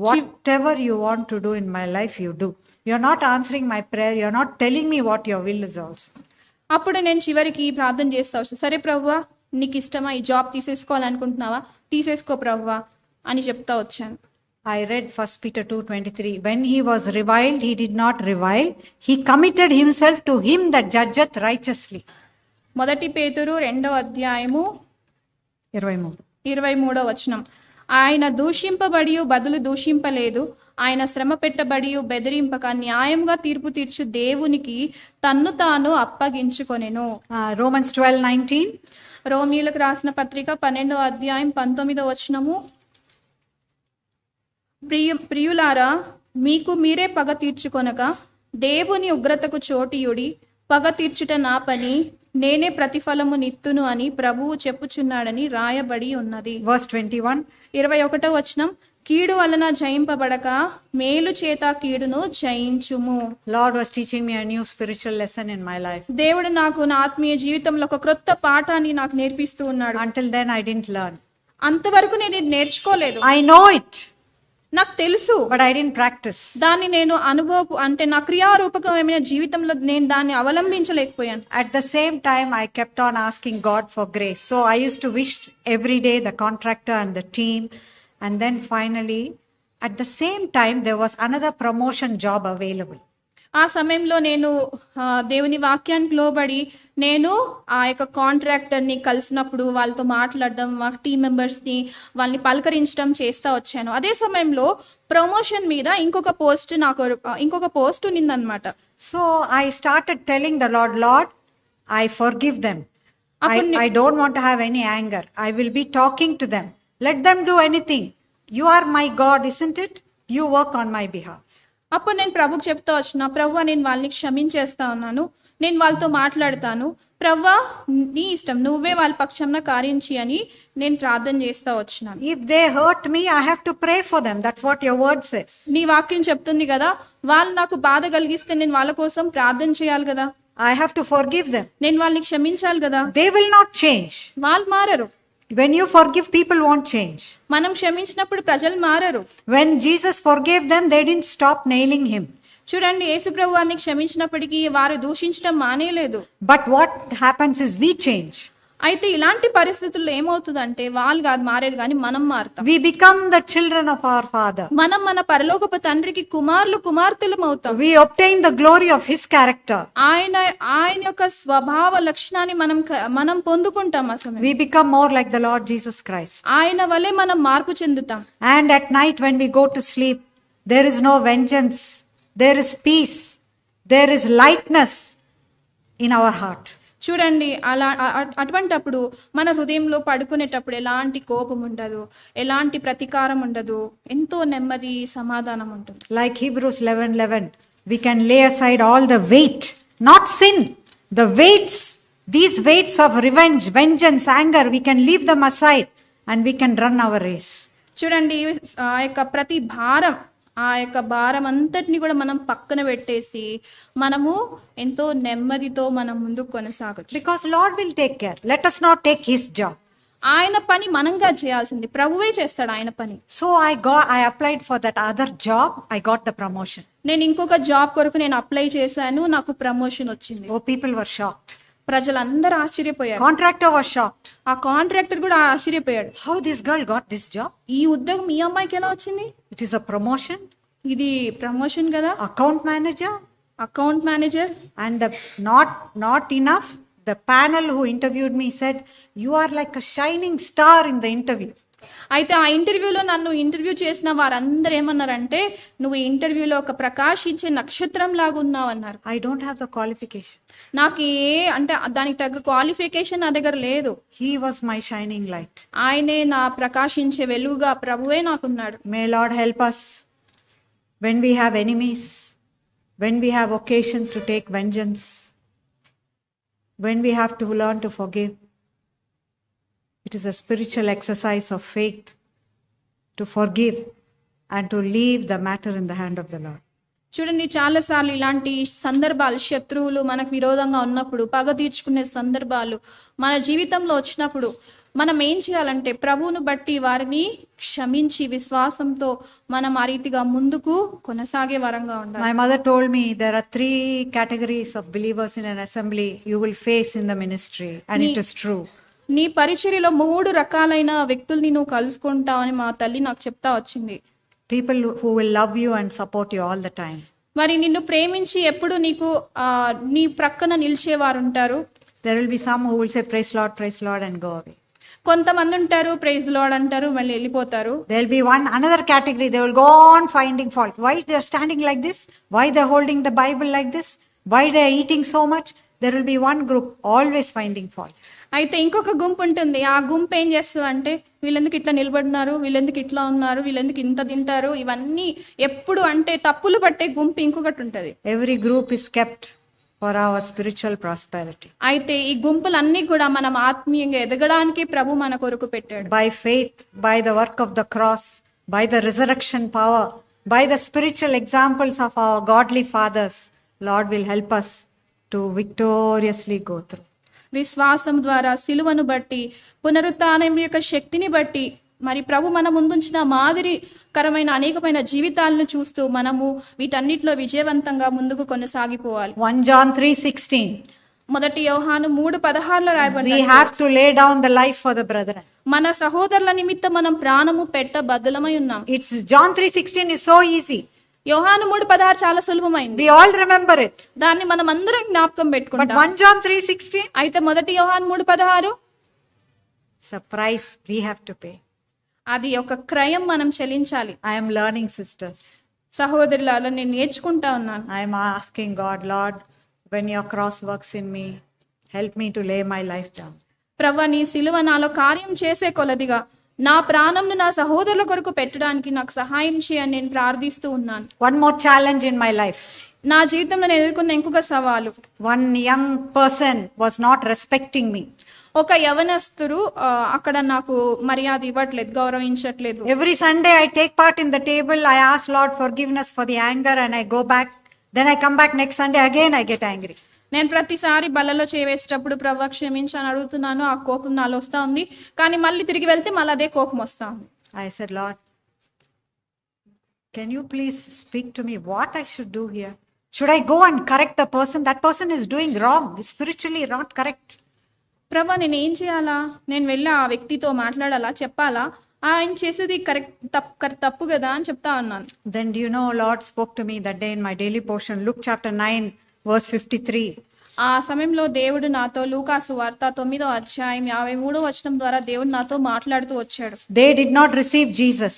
Whatever you want to do in my life, you do. You're not answering my prayer. You're not telling me what your will is also. అప్పుడు నేను చివరికి ప్రార్థన చేస్తా వచ్చా, సరే ప్రభువా, నీకు ఇష్టమా ఈ జాబ్ తీసేసుకోవాలనుకుంటున్నావా, తీసేసుకో ప్రభువా అని చెప్తా వచ్చాను. I read 1 Peter 2:23. When he was reviled, he did not revile. He committed himself to him that judgeth righteously. 1 పేతురు 2వ అధ్యాయము 23వ వచనం. ఆయన దూషింపబడి బదులు దూషింపలేదు, ఆయన శ్రమ పెట్టబడి బెదిరింపక న్యాయంగా తీర్పు తీర్చు దేవునికి తన్ను తాను అప్పగించుకొనెను. Romans 12:19. రోమీయులకు రాసిన పత్రిక 12వ అధ్యాయం 19వ వచనము. ప్రియులారా, మీకు మీరే పగ తీర్చుకొనక దేవుని ఉగ్రతకు చోటియుడి, పగ తీర్చుట నా పని, నేనే ప్రతిఫలము నిత్తును అని ప్రభువు చెప్పుచున్నాడని రాయబడి ఉన్నది. Verse 21. 21వ వచనం. కీడు వలన జయింపబడక మేలు చేత కీడును జయించుము. Lord was teaching me a new spiritual lesson in my life. దేవుడు నాకు నా ఆత్మీయ జీవితంలో ఒక క్రొత్త పాఠాన్ని నాకు నేర్పిస్తూ ఉన్నాడు. Until then, I didn't learn. అంతవరకు నేను ఇది నేర్చుకోలేదు. I know it, నాకు తెలుసు, but I didn't practice. దాన్ని నేను అంటే నా క్రియారూపకమైన జీవితంలో నేను దాన్ని అవలంబించలేకపోయాను. At the same time, I kept on asking God for grace. So I used to wish every day the contractor and the team. And then finally, at the same time, there was another promotion job available. ఆ సమయంలో నేను దేవుని వాక్యానికి లోబడి నేను ఆ యొక్క కాంట్రాక్టర్ని కలిసినప్పుడు వాళ్ళతో మాట్లాడడం, మా టీం మెంబర్స్ని వాళ్ళని పలకరించడం చేస్తా వచ్చాను. అదే సమయంలో ప్రమోషన్ మీద ఇంకొక post ఉన్నదన్నమాట. So I started telling the Lord, I forgive them. I don't want to have any anger. I will be talking to them. Let them do anything. You are my God, isn't it? You work on my behalf. అప్పుడు నేను ప్రభుకి చెప్తా వచ్చిన, ప్రభువా నేను వాళ్ళని క్షమించేస్తా ఉన్నాను, నేను వాళ్ళతో మాట్లాడతాను, ప్రభువా నీ ఇష్టం, నువ్వే వాళ్ళ పక్షంన కార్యించి అని నేను ప్రార్థన చేస్తా వచ్చినాను. If they hurt me, I have to pray for them. That's what your word says. నీ వాక్యం చెప్తుంది కదా, వాళ్ళు నాకు బాధ కలిగిస్తే నేను వాళ్ళ కోసం ప్రార్థన చేయాలి కదా, I have to forgive them. నేను వాళ్ళని క్షమించాలి కదా. They will not change. వాళ్ళు మారరు. When you forgive, people won't change. మనం క్షమించినప్పుడు ప్రజలు మారరు. When Jesus forgave them, they didn't stop nailing him. చూడండి, యేసుప్రభు వారిని క్షమించినప్పటికీ వారు దూషించడం మానేలేదు. But what happens is we change. అయితే ఇలాంటి పరిస్థితుల్లో ఏమవుతుందంటే వాళ్ళు కాదు మారేది, కానీ మనం మారుతాం. We become the children of our Father. మనం మన పరలోకపు తండ్రికి కుమార్తెలం అవుతాం. We obtain the glory of his character. ఆయన యొక్క స్వభావ లక్షణాన్ని మనం పొందుకుంటాం. ఆ సమయం We become more like the Lord Jesus Christ. ఆయన వలె మనం మార్పు చెందుతాం. And at night when we go to sleep, there is no vengeance, there is peace, there is lightness in our heart. చూడండి, అటువంటప్పుడు మన హృదయంలో పడుకునేటప్పుడు ఎలాంటి కోపం ఉండదు, ఎలాంటి ప్రతీకారం ఉండదు, ఎంతో నెమ్మది సమాధానం ఉంటుంది. Like Hebrews 11:11, we can lay aside all the weight, not sin, the weights, these weights of revenge, vengeance, anger, we can leave them aside and we can run our race. చూడండి, ఆ యొక్క భారం అంతటిని కూడా మనం పక్కన పెట్టేసి మనము ఎంతో నెమ్మదితో మనం ముందుకు కొనసాగొచ్చు. Because Lord will take care. Let us not take his job. ఆయన పని మనంగా చేయాల్సింది, ప్రభువే చేస్తాడు ఆయన పని. So I applied for that other job. I got the promotion. నేను ఇంకొక జాబ్ కొరకు నేను అప్లై చేశాను, నాకు ప్రమోషన్ వచ్చింది. Oh, people were shocked. ప్రజలందరూ ఆశ్చర్యపోయారు. Contractor was shocked. ఆ కాంట్రాక్టర్ కూడా ఆశ్చర్యపోయాడు. How this girl got this job? ఈ ఉద్యోగం ఈ అమ్మాయికి ఎలా వచ్చింది? It is a promotion. ఇది ప్రమోషన్ కదా. Account manager. And not enough. The panel who interviewed me said, you are like a shining star in the interview. అయితే ఆ ఇంటర్వ్యూలో నన్ను ఇంటర్వ్యూ చేసిన వారందరూ ఏమన్నారంటే, నువ్వు ఇంటర్వ్యూలో ఒక ప్రకాశించే నక్షత్రం లాగా ఉన్నావు అన్నారు. I don't have the qualification. నాకు అంటే దానికి తగ్గ క్వాలిఫికేషన్ నా దగ్గర లేదు. He was my shining light. ఆయనే నా ప్రకాశించే వెలుగుగా ప్రభువే నాకున్నాడు. May Lord help us when we have enemies, when we have occasions to take vengeance, when we have to learn to forgive. It is a spiritual exercise of faith to forgive and to leave the matter in the hand of the Lord. చూడండి, చాలాసార్లు ఇలాంటి సందర్భాలు, శత్రువులు మనకు విరోధంగా ఉన్నప్పుడు, పగ తీర్చుకునే సందర్భాలు మన జీవితంలో వచ్చినప్పుడు మనం ఏం చేయాలంటే ప్రభువును బట్టి వారిని క్షమించి విశ్వాసంతో మనం ఆ రీతిగా ముందుకు కొనసాగే వరంగా ఉండాలి. My mother told me there are 3 categories of believers in an assembly you will face in the ministry, and it is true. నీ పరిచర్యలో 3 రకాలైన వ్యక్తుల్ని నువ్వు కలుసుకుంటావని మా తల్లి నాకు చెప్తా వచ్చింది. People who will love you and support you all the time. మరి నిన్ను ప్రేమించి ఎప్పుడు నీకు నీ ప్రక్కన నిలిచేవారు ఉంటారు. There will be some who will say praise Lord and go away. కొంతమంది ఉంటారు, ప్రైజ్ ది లార్డ్ అంటారు, మళ్ళీ వెళ్ళిపోతారు. There will be another category, they will go on finding fault. Why they are standing like this? Why they are holding the Bible like this? Why they are eating so much? There will be one group always finding fault. అయితే ఇంకొక గుంపు ఉంటుంది. ఆ గుంపు ఏం చేస్తుంది అంటే, వీళ్ళెందుకు ఇట్లా నిలబడినారు, వీళ్ళెందుకు ఇట్లా ఉన్నారు, వీళ్ళెందుకు ఇంత తింటారు, ఇవన్నీ ఎప్పుడు అంటే తప్పులు పట్టే గుంపు ఇంకొకటి ఉంటుంది. Every group is kept for our spiritual prosperity. అయితే ఈ గుంపులన్నీ కూడా మనం ఆత్మీయంగా ఎదగడానికి ప్రభు మన కొరకు పెట్టాడు. By faith, by the work of the cross, by the resurrection power, by the spiritual examples of our godly fathers, Lord will help us to victoriously go through. విశ్వాసం ద్వారా సిలువను బట్టి పునరుత్థానం యొక్క శక్తిని బట్టి మరి ప్రభు మన ముందుంచిన మాదిరికరమైన అనేకమైన జీవితాలను చూస్తూ మనము వీటన్నిటిలో విజయవంతంగా ముందుకు కొనసాగిపోవాలి. 1 John 3:16. మొదటి యోహాను 3:16 రాయబడింది. We have to lay down the life for the brethren. మన సహోదరుల నిమిత్తం మనం ప్రాణము పెట్ట బద్దలమై ఉన్నాం. It's John 3:16 is so easy. యోహాను 3:16 చాలా సులభమైంది. We all remember it. దాన్ని మనం అందరం జ్ఞాపకం But పెట్టుకుంటాం. 1 John 3:16, అయితే మొదటి యోహాను 3:16 it's a price we have to pay. అది ఒక క్రయం మనం చెల్లించాలి. I am learning, sisters. సహోదరులారా నేను నేర్చుకుంటా ఉన్నాను. I am asking God, Lord, when your cross works in me, help me to lay my life down. ప్రభువా నీ సిలువ నాలో కార్యం చేసే కొలదిగా నా ప్రాణంను నా సహోదరుల కొరకు పెట్టడానికి నాకు సహాయం చేయని నేను ప్రార్థిస్తూ ఉన్నాను. One more challenge in my life. నా జీవితంలో నేను ఎదుర్కొన్న ఇంకొక సవాలు, One young person was not respecting me. ఒక యవనస్తుడు అక్కడ నాకు మర్యాద ఇవ్వట్లేదు, గౌరవించట్లేదు. Every Sunday I take part in the table, I ask Lord forgiveness for the anger and I go back. Then I come back next Sunday, again I get angry. నేను ప్రతిసారి బల్లలో చేవేసేటప్పుడు ప్రభువా క్షమించని అడుగుతున్నాను, ఆ కోపం నాలో వస్తా ఉంది. కానీ మళ్ళీ తిరిగి వెళ్తే మళ్ళీ అదే కోపం వస్తా ఉంది. I said, Lord, can you please speak to me what I should do here? Should I go and correct the person? That person is doing wrong, is spiritually not correct. ప్రభువా నేను ఏం చేయాలా? నేను వెళ్ళి ఆ వ్యక్తితో మాట్లాడాలా, చెప్పాలా? ఆయన చేసేది తప్పు కదా అని చెప్తా ఉన్నాను. Then do you know, Lord spoke to me that day in my daily portion, Luke chapter 9, verse 53. ఆ సమయంలో దేవుడు నాతో లూకాసు వార్త 9వ అధ్యాయం 53వ వచనం ద్వారా దేవుడు నాతో మాట్లాడుతూ వచ్చాడు. They did not receive Jesus.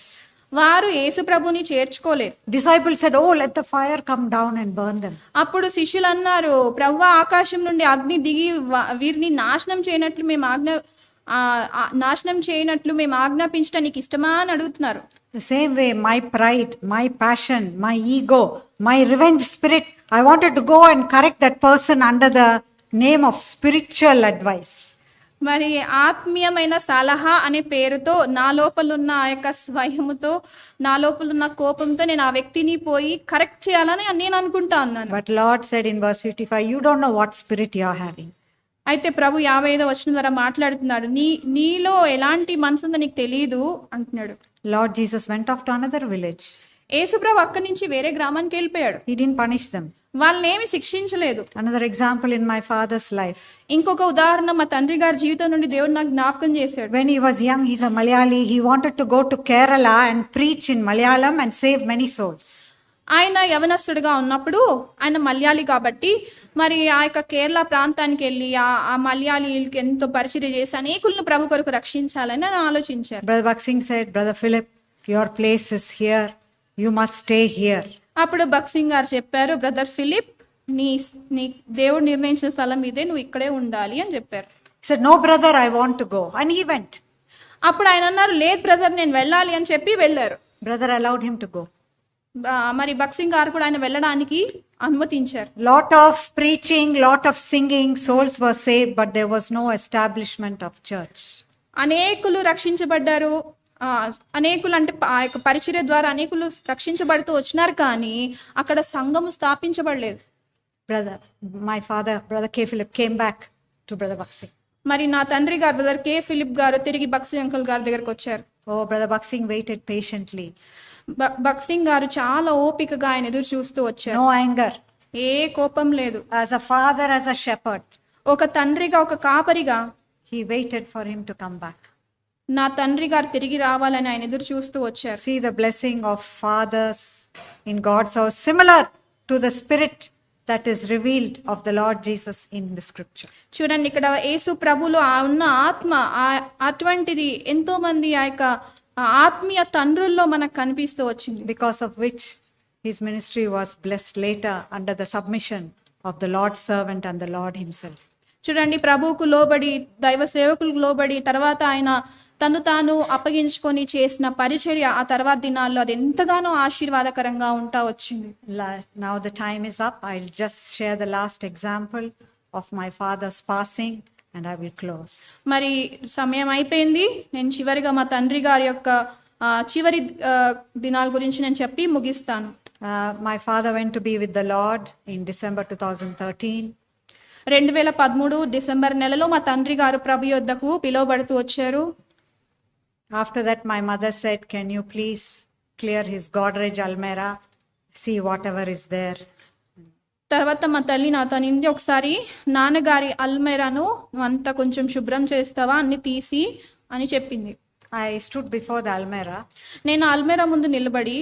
వారు యేసు ప్రభుని చేర్చుకోలేదు. Disciples said, oh, let the fire come down and burn them. అప్పుడు శిష్యులు అన్నారు, ప్రభువా ఆకాశం నుండి అగ్ని దిగి వీరిని నాశనం చేయనట్లు మేము ఆజ్ఞాపించడానికి ఇష్టమా అని అడుగుతున్నారు. The same way, my pride, my passion, my ego, my revenge spirit, I wanted to go and correct that person under the name of spiritual advice. మరి ఆత్మీయమైన సలహా అనే పేరుతో నా లోపలున్న ఆ యొక్క స్వయముతో, నా లోపలున్న కోపంతో నేను ఆ వ్యక్తిని పోయి కరెక్ట్ చేయాలని నేను అనుకుంటా ఉన్నాను. But Lord said in verse 55, you don't know what spirit you are having. అయితే ప్రభు 55వ వచనం ద్వారా మాట్లాడుతున్నాడు, నీలో ఎలాంటి మనసు ఉందో నీకు తెలియదు అంటున్నాడు. Lord Jesus went off to another village. యేసు ప్రభు అక్కడి నుంచి వేరే గ్రామానికి వెళ్ళిపోయాడు. He didn't punish them. వాళ్ళని ఏమి శిక్షించలేదు. Another example in my father's life. ఇంకొక ఉదాహరణ మా తండ్రి గారి జీవితం నుండి దేవుడు నాకు జ్ఞాపకం చేశాడు. When he was young, he's a Malayali. He wanted to go to Kerala and preach in Malayalam and save many souls. ఆయన యవనస్తుడిగా ఉన్నప్పుడు, ఆయన మలయాళీ కాబట్టి మరి ఆ యొక్క కేరళ ప్రాంతానికి వెళ్ళి ఆ మలయాళీలకి ఎంతో పరిచయం చేసి అనేకులను ప్రభు కొరకు రక్షించాలని ఆయన ఆలోచించారు. Brother Baksing said, Brother Philip, your place is here. You must stay here. అప్పుడు బక్సింగ్ గారు చెప్పారు, బ్రదర్ ఫిలిప్, నీ దేవుడు నిర్ణయించిన స్థలం ఇదే, నువ్వు ఇక్కడే ఉండాలి అని చెప్పారు. He said, no brother, I want to go. And he went. అప్పుడు ఆయన అన్నారు, లేదు బ్రదర్ నేను వెళ్ళాలి అని చెప్పి వెళ్ళారు. Brother allowed him to go. మరి బక్సింగ్ గారు కూడా ఆయన వెళ్ళడానికి అనుమతించారు. Lot of preaching, lot of singing, souls were saved, but there was no establishment of church. అనేకులు రక్షించబడ్డారు. అనేకులు అంటే ఆ యొక్క పరిచర్య ద్వారా అనేకులు రక్షించబడుతూ వచ్చినారు, కానీ అక్కడ సంఘము స్థాపించబడలేదు. My father, Brother K. Philip, came back to Brother Baksing. మరి నా తండ్రి గారు బ్రదర్ కే ఫిలిప్ గారు తిరిగి బక్సింగ్ అంకుల్ గారి దగ్గరకు వచ్చారు. Oh, Brother Baksing waited patiently. బక్సింగ్ గారు చాలా ఓపికగా ఆయన ఎదురు చూస్తూ వచ్చారు. No anger. ఏ కోపం లేదు. As a father, as a shepherd, ఒక తండ్రిగా, ఒక కాపరిగా he waited for him to come back. నా తండ్రి గారు తిరిగి రావాలని ఆయన ఎదురు చూస్తూ వచ్చారు. See the blessing of fathers in God's house, similar to the spirit that is revealed of the Lord Jesus in the scripture. చూడండి, ఇక్కడ యేసు ప్రభులో ఉన్న ఆత్మ అటువంటిది ఎంతో మంది ఆ యొక్క ఆత్మీయ తండ్రుల్లో మనకు కనిపిస్తూ వచ్చింది. Because of which his ministry was blessed later under the submission of the Lord's servant and the Lord himself. చూడండి, ప్రభువుకు లోబడి, దైవ సేవకులకు లోబడి, తర్వాత ఆయన తను తాను అప్పగించుకొని చేసిన పరిచర్య ఆ తర్వాత దినాల్లో అది ఎంతగానో ఆశీర్వాదకరంగా ఉంటా వచ్చింది. Now the time is up. I'll just share the last example of my father's passing and I will close. మరి సమయం అయిపోయింది. నేను చివరిగా మా తండ్రి గారి యొక్క చివరి దినాల గురించి నేను చెప్పి ముగిస్తాను. My father went to be with the Lord in December 2013. 2013 December నెలలో మా తండ్రి గారు ప్రభు యొద్దకు పిలువబడుతూ వచ్చారు. After that, my mother said, "Can you please clear his Godrej Almera, see whatever is there." తర్వాత మా తల్లి నాతో అనింది, ఒకసారి నాన్నగారి అల్మేరాను అంతా కొంచెం శుభ్రం చేస్తావా, అన్ని తీసి అని చెప్పింది. I stood before the Almera. నేను అల్మేరా ముందు నిలబడి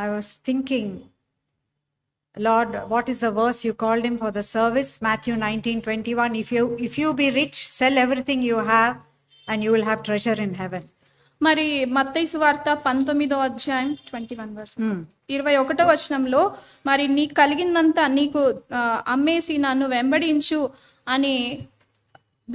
I was thinking, Lord, what is the verse you called him for the service? Matthew 19:21. If you be rich, sell everything you have, and you will have treasure in heaven. మరి మత్తయి సువార్త 19వ అధ్యాయం 21 verse 21వ వచనంలో, మరి నీకు కలిగిందంతా నీకు అమ్మేసి నన్ను వెంబడించు అని,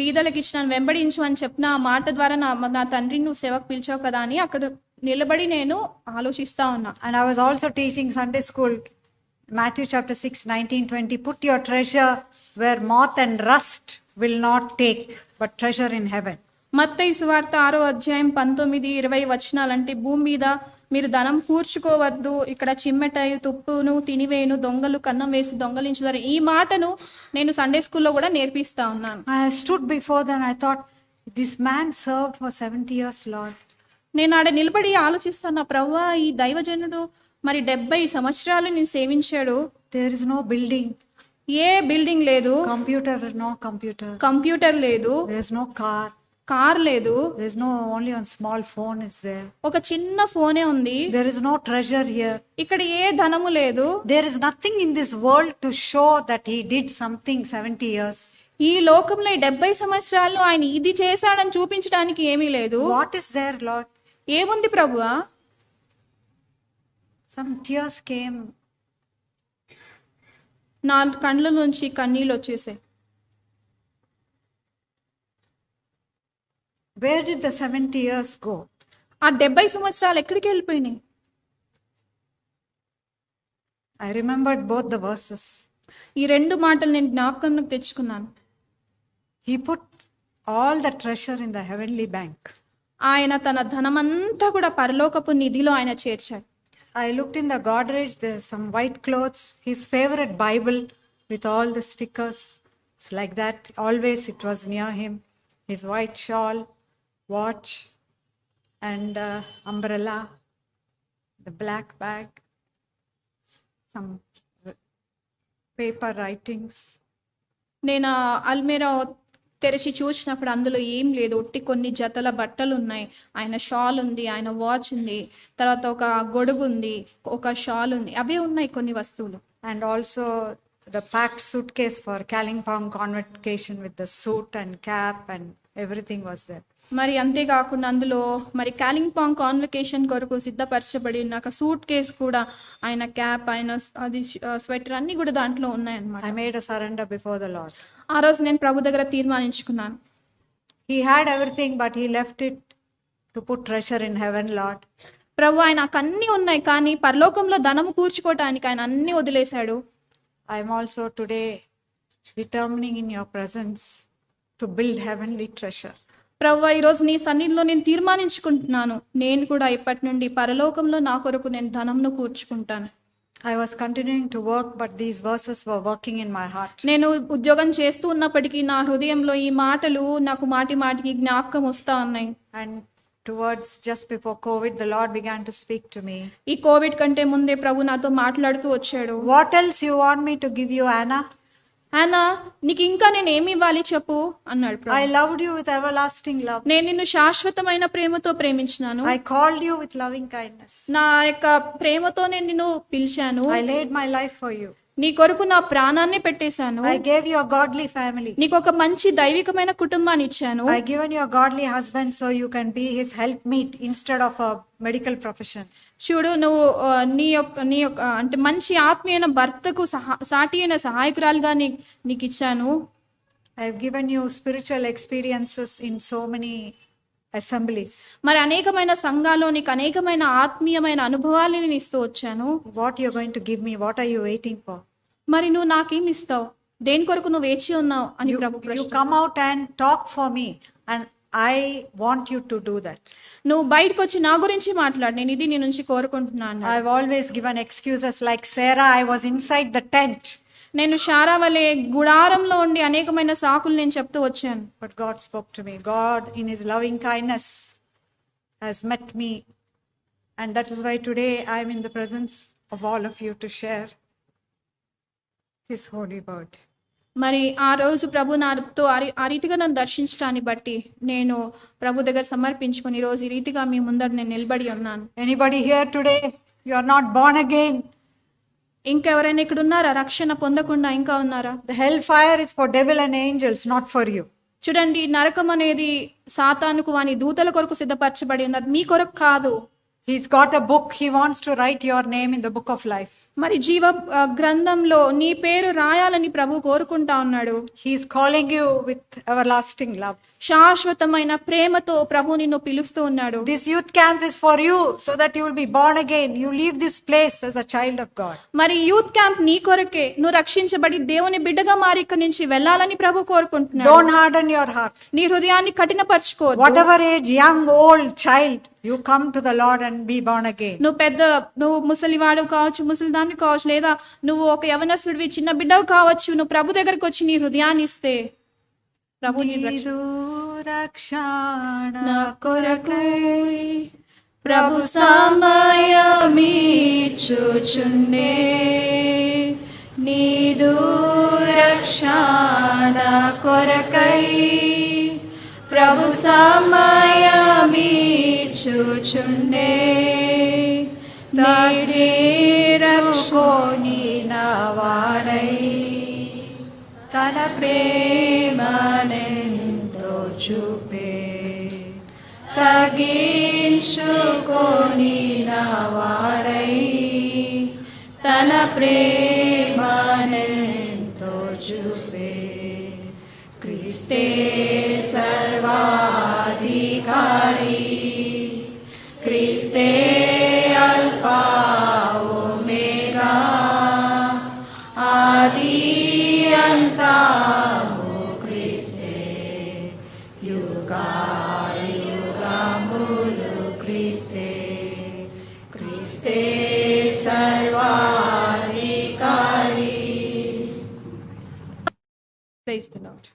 బీదలకు ఇచ్చిన వెంబడించు అని చెప్పిన ఆ మాట ద్వారా నా తండ్రిని నువ్వు సేవకు పిలిచావు కదా అని అక్కడ నిలబడి నేను ఆలోచిస్తా ఉన్నా. And I was also teaching Sunday school, Matthew chapter 6, 19-20. Put your treasure where moth and rust will not take, but treasure in heaven. మత్తయి సువార్త 6వ అధ్యాయం 19-20 వచనాలంటే, భూమి మీద మీరు ధనం కూర్చుకోవద్దు, ఇక్కడ చిమ్మెటయు తుప్పును తినివేయును, దొంగలు కన్నం వేసి దొంగలించుతారు. ఈ మాటను నేను సండే స్కూల్లో కూడా నేర్పిస్తా ఉన్నాను. I stood before them. I thought, this man served for 70 years, Lord. నేను ఆడ నిలబడి ఆలోచిస్తాను, ప్రభువా ఈ దైవజనుడు మరి 70 సంవత్సరాలు నేను సేవించాడు. There is no building. A building లేదు, No computer. కంప్యూటర్ లేదు, There is no car. Car లేదు, There is no, only on small phone is there. ఒక చిన్న ఫోనే ఉంది. There is no treasure here. ఇక్కడ ఏ ధనము లేదు. There is nothing in this world to show that he did something 70 years. ఈ లోకంలో 70 సంవత్సరాల్లో ఆయన ఇది చేశాడని చూపించడానికి ఏమీ లేదు. What is there, Lord? ఏముంది ప్రభువా? Some tears came. నా కళ్ళ నుంచి కన్నీళ్ళు వచ్చేసాయి. Where did the 70 years go? ఆ 70 సంవత్సరాలు ఎక్కడికి వెళ్ళిపోయినాయి? I remembered both the verses. ఈ రెండు మాటలు నేను జ్ఞాపకంలోకి తెచ్చుకున్నాను. He put all the treasure in the heavenly bank. ఆయన తన ధనమంతా కూడా పరలోకపు నిధిలో ఆయన చేర్చాడు. I looked in the Godrej, there's some white clothes, his favorite Bible with all the stickers. It's like that. Always it was near him. His white shawl, watch, and umbrella, the black bag, some paper writings. నేను అల్మేరా తెరిచి చూసినప్పుడు అందులో ఏం లేదు, ఒట్టి కొన్ని జతల బట్టలు ఉన్నాయి. ఆయన షాల్ ఉంది, ఆయన వాచ్ ఉంది, తర్వాత ఒక గొడుగు ఉంది, ఒక షాల్ ఉంది, అవే ఉన్నాయి కొన్ని వస్తువులు. And also the packed suitcase for Kalimpong convocation with the suit and cap and everything was there. మరి అంతేకాకుండా అందులో మరి కాలింపాంగ్ కాన్వకేషన్ కొరకు సిద్ధపరచబడి ఉన్న ఒక సూట్ కేస్ కూడా, ఆయన క్యాప్, ఆయన అది స్వెటర్ అన్ని కూడా దాంట్లో ఉన్నాయన్నమాట. I made a surrender before the Lord. ఆ రోజు నేను ప్రభు దగ్గర తీర్మానించుకున్నాను. He had everything, but he left it to put treasure in heaven, Lord. ప్రభు ఆయనకు అన్ని ఉన్నాయి, కానీ పరలోకంలో ధనము కూర్చుకోవటానికి ఆయన అన్ని వదిలేశాడు. I am also today determining in your presence to build heavenly treasure. ప్రభువా ఈరోజు నీ సన్నిధిలో నేను తీర్మానించుకుంటున్నాను, నేను కూడా ఇప్పటి నుండి పరలోకంలో నా కొరకు నేను ధనంను కూర్చుకుంటాను. I was continuing to work, but these verses were working in my heart. నేను ఉద్యోగం చేస్తూ ఉన్నప్పటికీ నా హృదయంలో ఈ మాటలు నాకు మాటి మాటికి జ్ఞాపకం వస్తా ఉన్నాయి. And towards just before COVID, the Lord began to speak to me. ఈ కోవిడ్ కంటే ముందే ప్రభు నాతో మాట్లాడుతూ వచ్చాడు. What else you want me to give you, Anna? అన్నా నీకు ఇంకా నేను ఏమి ఇవ్వాలి చెప్పు అన్నాడు ప్రభు. I loved you with everlasting love. నేను నిన్ను శాశ్వతమైన ప్రేమతో ప్రేమించినాను. I called you with loving kindness. నా యొక్క ప్రేమతో నేను నిన్ను పిలిచాను. I laid my life for you. నీ కొరకు నా ప్రాణాన్ని పెట్టేశాను. I gave you a godly family. నీకు ఒక మంచి దైవికమైన కుటుంబాన్ని ఇచ్చాను. I given you a godly husband so you can be his helpmeet instead of a medical profession. చూడు, నువ్వు నీ యొక్క అంటే మంచి ఆత్మీయమైన భర్తకు సాటి అయిన సహాయకురాలుగా నీకు ఇచ్చాను. I have given you spiritual experiences in so many assemblies. మరి అనేకమైన సంఘాల్లో నీకు అనేకమైన ఆత్మీయమైన అనుభవాలను నేను ఇస్తూ వచ్చాను. What you are going to give me? What are you waiting for? మరి నువ్వు నాకేం ఇస్తావు, దేని కొరకు నువ్వు వేచి ఉన్నావు అని ప్రభు You come out and talk for me, and I want you to do that. నువ్వు బయటకు వచ్చి నా గురించి మాట్లాడు, నేను ఇది నీ నుంచి కోరుకుంటున్నాను. I've always given excuses like Sarah, I was inside the tent. నేను శారా వలె గుడారంలో ఉండి అనేకమైన సాకులు నేను చెప్తూ వచ్చాను. But God spoke to me. God in his loving kindness has met me. And that is why today I am in the presence of all of you to share his holy word. మరి ఆ రోజు ప్రభు నాతో ఆ రీతిగా నన్ను దర్శించడాన్ని బట్టి నేను ప్రభు దగ్గర సమర్పించుకొని ఈ రోజు ఈ రీతిగా మీ ముందర నేను నిలబడి ఉన్నాను. Anybody here today, you are not born again? ఇంకెవరైనా ఇక్కడ ఉన్నారా రక్షణ పొందకుండా ఇంకా ఉన్నారా? The hellfire is for devil and angels, not for you. చూడండి, నరకం అనేది సాతానుకు వాని దూతల కొరకు సిద్ధపరచబడి ఉన్నది, మీ కొరకు కాదు. He's got a book. He wants to write your name in the book of life. మరి జీవ గ్రంథంలో నీ పేరు రాయాలని ప్రభు కోరుకుంటా ఉన్నాడు. He's calling you with everlasting love. శాశ్వతమైన ప్రేమతో ప్రభు నిన్ను పిలుస్తూ ఉన్నాడు. This youth camp is for you so that you will be born again. You leave this place as a child of God. మరి యూత్ క్యాంప్ నీ కొరకే, నువ్వు రక్షించబడి దేవుని బిడ్డగా మారి ఇక్కడి నుంచి వెళ్ళాలని ప్రభు కోరుకుంటున్నాడు. Don't harden your heart. నీ హృదయాన్ని కఠినపరచుకోవద్దు. Whatever age, young, old, child, you come to the Lord and be born again. నువ్వు ముసలివాడు కావచ్చు, ముసలిదాన్ని కావచ్చు, లేదా నువ్వు ఒక యవనస్తుడివి, చిన్న బిడ్డవు కావచ్చు, నువ్వు ప్రభు దగ్గరకు వచ్చి నీ హృదయాన్ని ఇస్తే ప్రభు నా కొరకు ప్రభు సమయమిచ్చుచుండే నీదు రక్షణ కొరకై ప్రభు సమయమిచ్చుచుండే నీడి రక్షోని నవాడై తన ప్రేమనెంతో చూపే తగ్గించుకొని నవాడై తన ప్రేమనెంతో చూపే క్రీస్తే సర్వాధికారి క్రీస్తే అల్ఫా ఓమేగా ఆది అంతము క్రీస్తే యుగములు క్రీస్తే క్రీస్తే సర్వాధికారి. Praise the Lord.